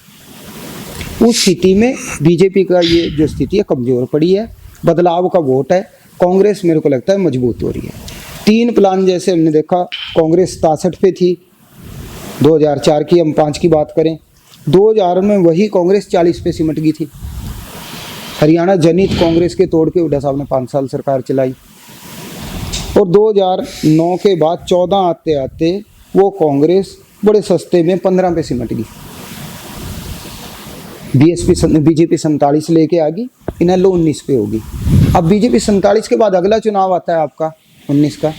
उस स्थिति में बीजेपी का ये जो स्थिति है कमजोर पड़ी है, बदलाव का वोट है। कांग्रेस मेरे को लगता है मजबूत हो रही है। 3 प्लान जैसे हमने देखा, कांग्रेस 67 पे थी 2004 की, हम 5 की बात करें, 2000 में वही कांग्रेस 40 पे सिमट गई थी। हरियाणा जनित कांग्रेस के तोड़ के हुड्डा साहब ने 5 साल सरकार चलाई, और 2009 के बाद 14 आते आते वो कांग्रेस बड़े सस्ते में 15 पे सिमट गई। बीजेपी 47 लेके आ गई, इनेलो 19 पे होगी। अब बीजेपी 47 के बाद अगला चुनाव आता है आपका 19 का,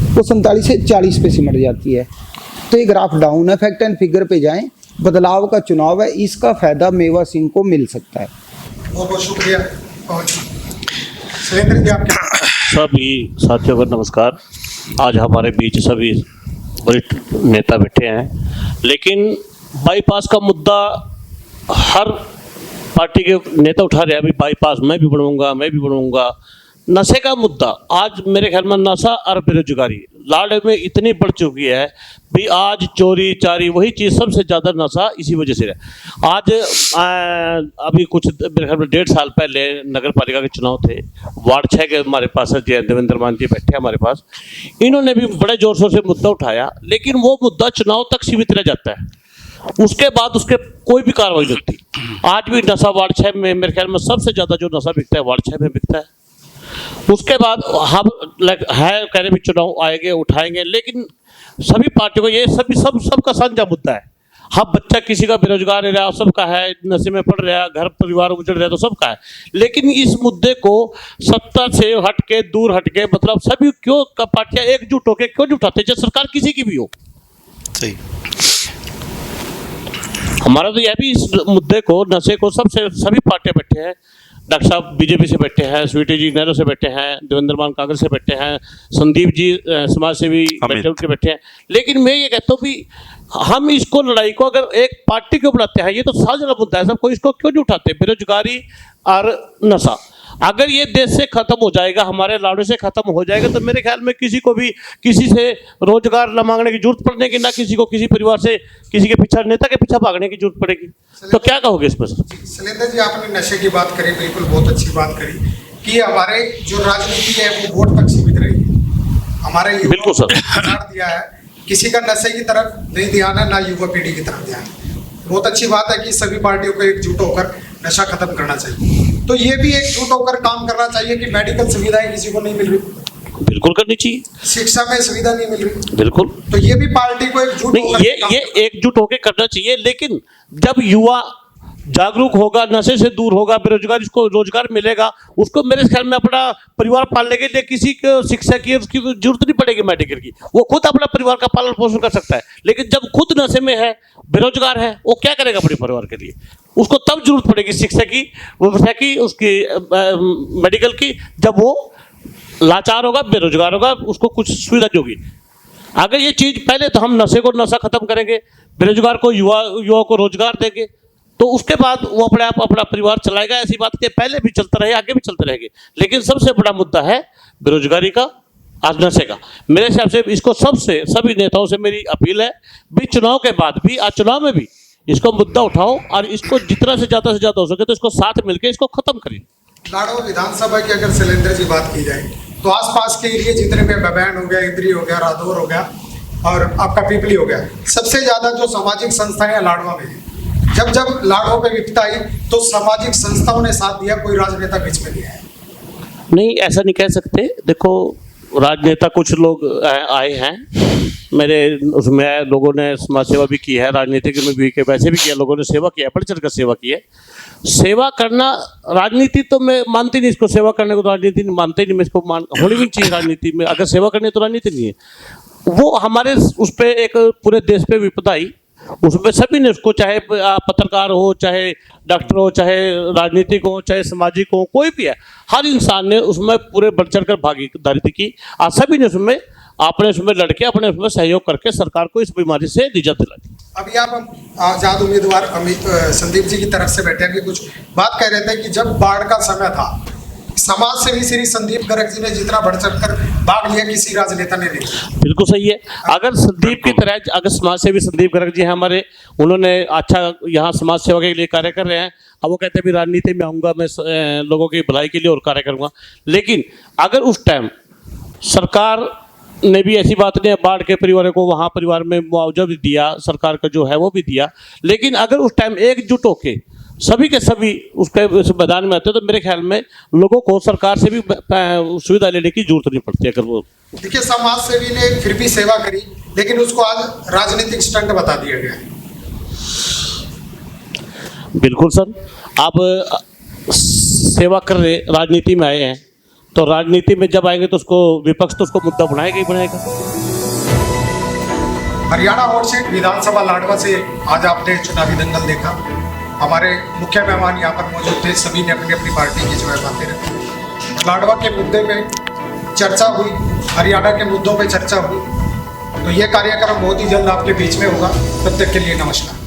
वो 47 से 40 पे सिमट जाती है। तो ये ग्राफ डाउन है, फैक्ट एंड फिगर पे जाएं, बदलाव का चुनाव है, इसका फायदा मेवा सिंह को मिल सकता है। बहुत बहुत शुक्रिया। और सुरेंद्र जी, आपके सभी साथियों को नमस्कार। आज हमारे बीच सभी वरिष्ठ नेता बैठे हैं, लेकिन बाईपास का मुद्दा हर पार्टी के नेता उठा रहे हैं। अभी बाईपास मैं भी बनवाऊंगा। नशे का मुद्दा आज मेरे ख्याल में नशा और बेरोजगारी लाड़ में इतनी बढ़ चुकी है भी आज चोरी चारी वही चीज़ सबसे ज़्यादा नशा इसी वजह से है। आज अभी कुछ मेरे ख्याल में 1.5 साल पहले नगर पालिका के चुनाव थे, वार्ड 6 के हमारे पास देवेंद्र मान जी बैठे हमारे पास, इन्होंने भी बड़े जोर शोर से मुद्दा उठाया, लेकिन वो मुद्दा चुनाव तक सीमित रह जाता है। उसके बाद उसके कोई भी कार्रवाई नहीं होती। आज भी नशा वार्ड 6 में मेरे ख्याल में सबसे ज़्यादा जो नशा बिकता है वार्ड 6 में बिकता है। उसके बाद हम है कह रहे भी चुनाव आएंगे उठाएंगे, लेकिन सभी पार्टियों को ये सबका साझा मुद्दा है। हम बच्चा किसी का बेरोजगार रहा, सबका है, नशे में पड़ रहा, घर परिवार उजड़ रहा, तो सबका है। लेकिन इस मुद्दे को सत्ता से हटके दूर हटके मतलब सभी क्यों पार्टियां एकजुट होकर क्यों नहीं उठाते, चाहे सरकार किसी की भी हो। सही। हमारा तो यह भी इस मुद्दे को नशे को सभी पार्टियां बैठे हैं। डॉक्टर साहब बीजेपी से बैठे हैं, स्वीटी जी नेहरू से बैठे हैं, देवेंद्र मान कांग्रेस से बैठे हैं, संदीप जी समाज सेवी बैठे हैं। लेकिन मैं ये कहता हूँ भी हम इसको लड़ाई को अगर एक पार्टी क्यों बढ़ाते हैं, ये तो साझा मुद्दा है, सबको इसको क्यों नहीं उठाते। बेरोजगारी और नशा अगर ये देश से खत्म हो जाएगा, हमारे लाड़ू से खत्म हो जाएगा, तो मेरे ख्याल में किसी को भी किसी से रोजगार न मांगने की जरूरत पड़ने की, ना किसी को किसी परिवार से किसी के पीछे नेता के पीछे भागने की जरूरत पड़ेगी। तो क्या कहोगे इसमें सर? शैलेंद्र जी, आपने नशे की बात करी, बिल्कुल बहुत अच्छी बात करी कि हमारे जो राजनीति है वो वोट तक सीमित रही है। हमारे बिल्कुल सर दिया है, किसी का नशे की तरफ नहीं ध्यान है, ना युवा पीढ़ी की तरफ ध्यान है। बहुत अच्छी बात है कि सभी पार्टियों को एकजुट होकर नशा खत्म करना चाहिए। तो ये भी एकजुट होकर काम करना चाहिए कि मेडिकल सुविधाएं किसी को नहीं मिल रही, बिल्कुल करनी चाहिए। शिक्षा में सुविधा नहीं मिल रही, बिल्कुल। तो ये भी पार्टी को एकजुट होकर ये एकजुट होकर करना चाहिए। लेकिन जब युवा जागरूक होगा, नशे से दूर होगा, बेरोजगारी को रोजगार मिलेगा, उसको मेरे ख्याल में अपना परिवार पालने के लिए किसी को शिक्षा की उसकी जरूरत नहीं पड़ेगी मेडिकल की, वो खुद अपना परिवार का पालन पोषण कर सकता है। लेकिन जब खुद नशे में है, बेरोजगार है, वो क्या करेगा अपने परिवार के लिए? उसको तब जरूरत पड़ेगी शिक्षा की, व्यवसाय की, उसकी मेडिकल की, जब वो लाचार होगा, बेरोजगार होगा, उसको कुछ सुविधा नहीं होगी। अगर ये चीज़ पहले तो हम नशे को नशा खत्म करेंगे, बेरोजगार को युवा को रोजगार देंगे, तो उसके बाद वो अपने आप अपना परिवार चलाएगा। ऐसी बात के पहले भी चलता रहे, आगे भी चलते रहेंगे। लेकिन सबसे बड़ा मुद्दा है बेरोजगारी का और नशे का। मेरे हिसाब से इसको सभी नेताओं से मेरी अपील है भी चुनाव के बाद भी, आज चुनाव में भी इसको मुद्दा उठाओ और इसको जितना से ज़्यादा हो सके तो इसको साथ मिलकर इसको खत्म करें। लाड़ो विधानसभा की अगर शैलेंद्र जी बात की जाए तो आसपास के एरिया जितने में बबैन हो गया, इंद्री हो गया, रादौर हो गया और आपका पिपली हो गया, सबसे ज़्यादा जो सामाजिक संस्थाएं लाड़वा में है। जब लाड़वा पे विपत्ति आई तो सामाजिक संस्थाओं ने साथ दिया, कोई राजनेता बीच में नहीं आया। नहीं, ऐसा नहीं कह सकते। देखो, राजनेता कुछ लोग आए हैं, मेरे उसमें लोगों ने समाज सेवा भी की है, राजनीति में भी वैसे भी किया, लोगों ने सेवा किया, बढ़ चढ़ कर सेवा की है। सेवा करना राजनीति तो मैं मानती नहीं, इसको सेवा करने को तो राजनीति नहीं मानते नहीं, मैं इसको होनी भी चाहिए राजनीति में। अगर सेवा करनी तो राजनीति नहीं है। वो हमारे उस पर एक पूरे देश पे विपदा आई, उसमें सभी ने उसको, चाहे पत्रकार हो, चाहे डॉक्टर हो, चाहे राजनीतिक हो, चाहे सामाजिक हो, कोई भी है, हर इंसान ने उसमें पूरे बढ़ चढ़ कर भागीदारी की और सभी ने उसमें उसमें लड़के अपने उसमें सहयोग करके सरकार को इस बीमारी से निजात दिलाई। अभी आप आजाद उम्मीदवार संदीप जी की तरफ से बैठे भी कुछ बात कह रहे थे कि जब बाढ़ का समय था, समाज सेवी श्री संदीप गर्ग जी ने जितना बढ़ चढ़ कर भाग लिया किसी राजनेता ने नहीं। बिल्कुल सही है। अगर संदीप की तरह अगर समाज सेवी संदीप गर्ग जी हैं हमारे, उन्होंने अच्छा यहाँ समाज सेवा के लिए कार्य कर रहे हैं। अब वो कहते हैं भी राजनीति में आऊँगा, मैं लोगों की भलाई के लिए और कार्य करूँगा। लेकिन अगर उस टाइम सरकार ने भी ऐसी बात नहीं है, बाढ़ के परिवारों को वहाँ परिवार में मुआवजा भी दिया, सरकार का जो है वो भी दिया। लेकिन अगर उस टाइम एकजुट होके सभी के सभी उसके मैदान में आते तो मेरे ख्याल में लोगों को सरकार से भी सुविधा लेने की जरूरत नहीं पड़ती। अगर वो देखिए, समाज सेवी ने फिर भी सेवा करी, लेकिन उसको आज राजनीतिक स्टंट बता दिया गया। बिल्कुल सर, आप सेवा कर रहे, राजनीति में आए हैं, तो राजनीति में जब आएंगे तो उसको विपक्ष तो उसको मुद्दा बनाएगा ही बनाएगा। हरियाणा हॉट सीट विधानसभा लाडवा से आज आपने चुनावी दंगल देखा। हमारे मुख्य मेहमान यहाँ पर मौजूद थे, सभी ने अपनी अपनी पार्टी की जो है बातें रखी। लाडवा के मुद्दे में चर्चा हुई, हरियाणा के मुद्दों पर चर्चा हुई। तो ये कार्यक्रम बहुत ही जल्द आपके बीच में होगा। तब तक के लिए नमस्कार।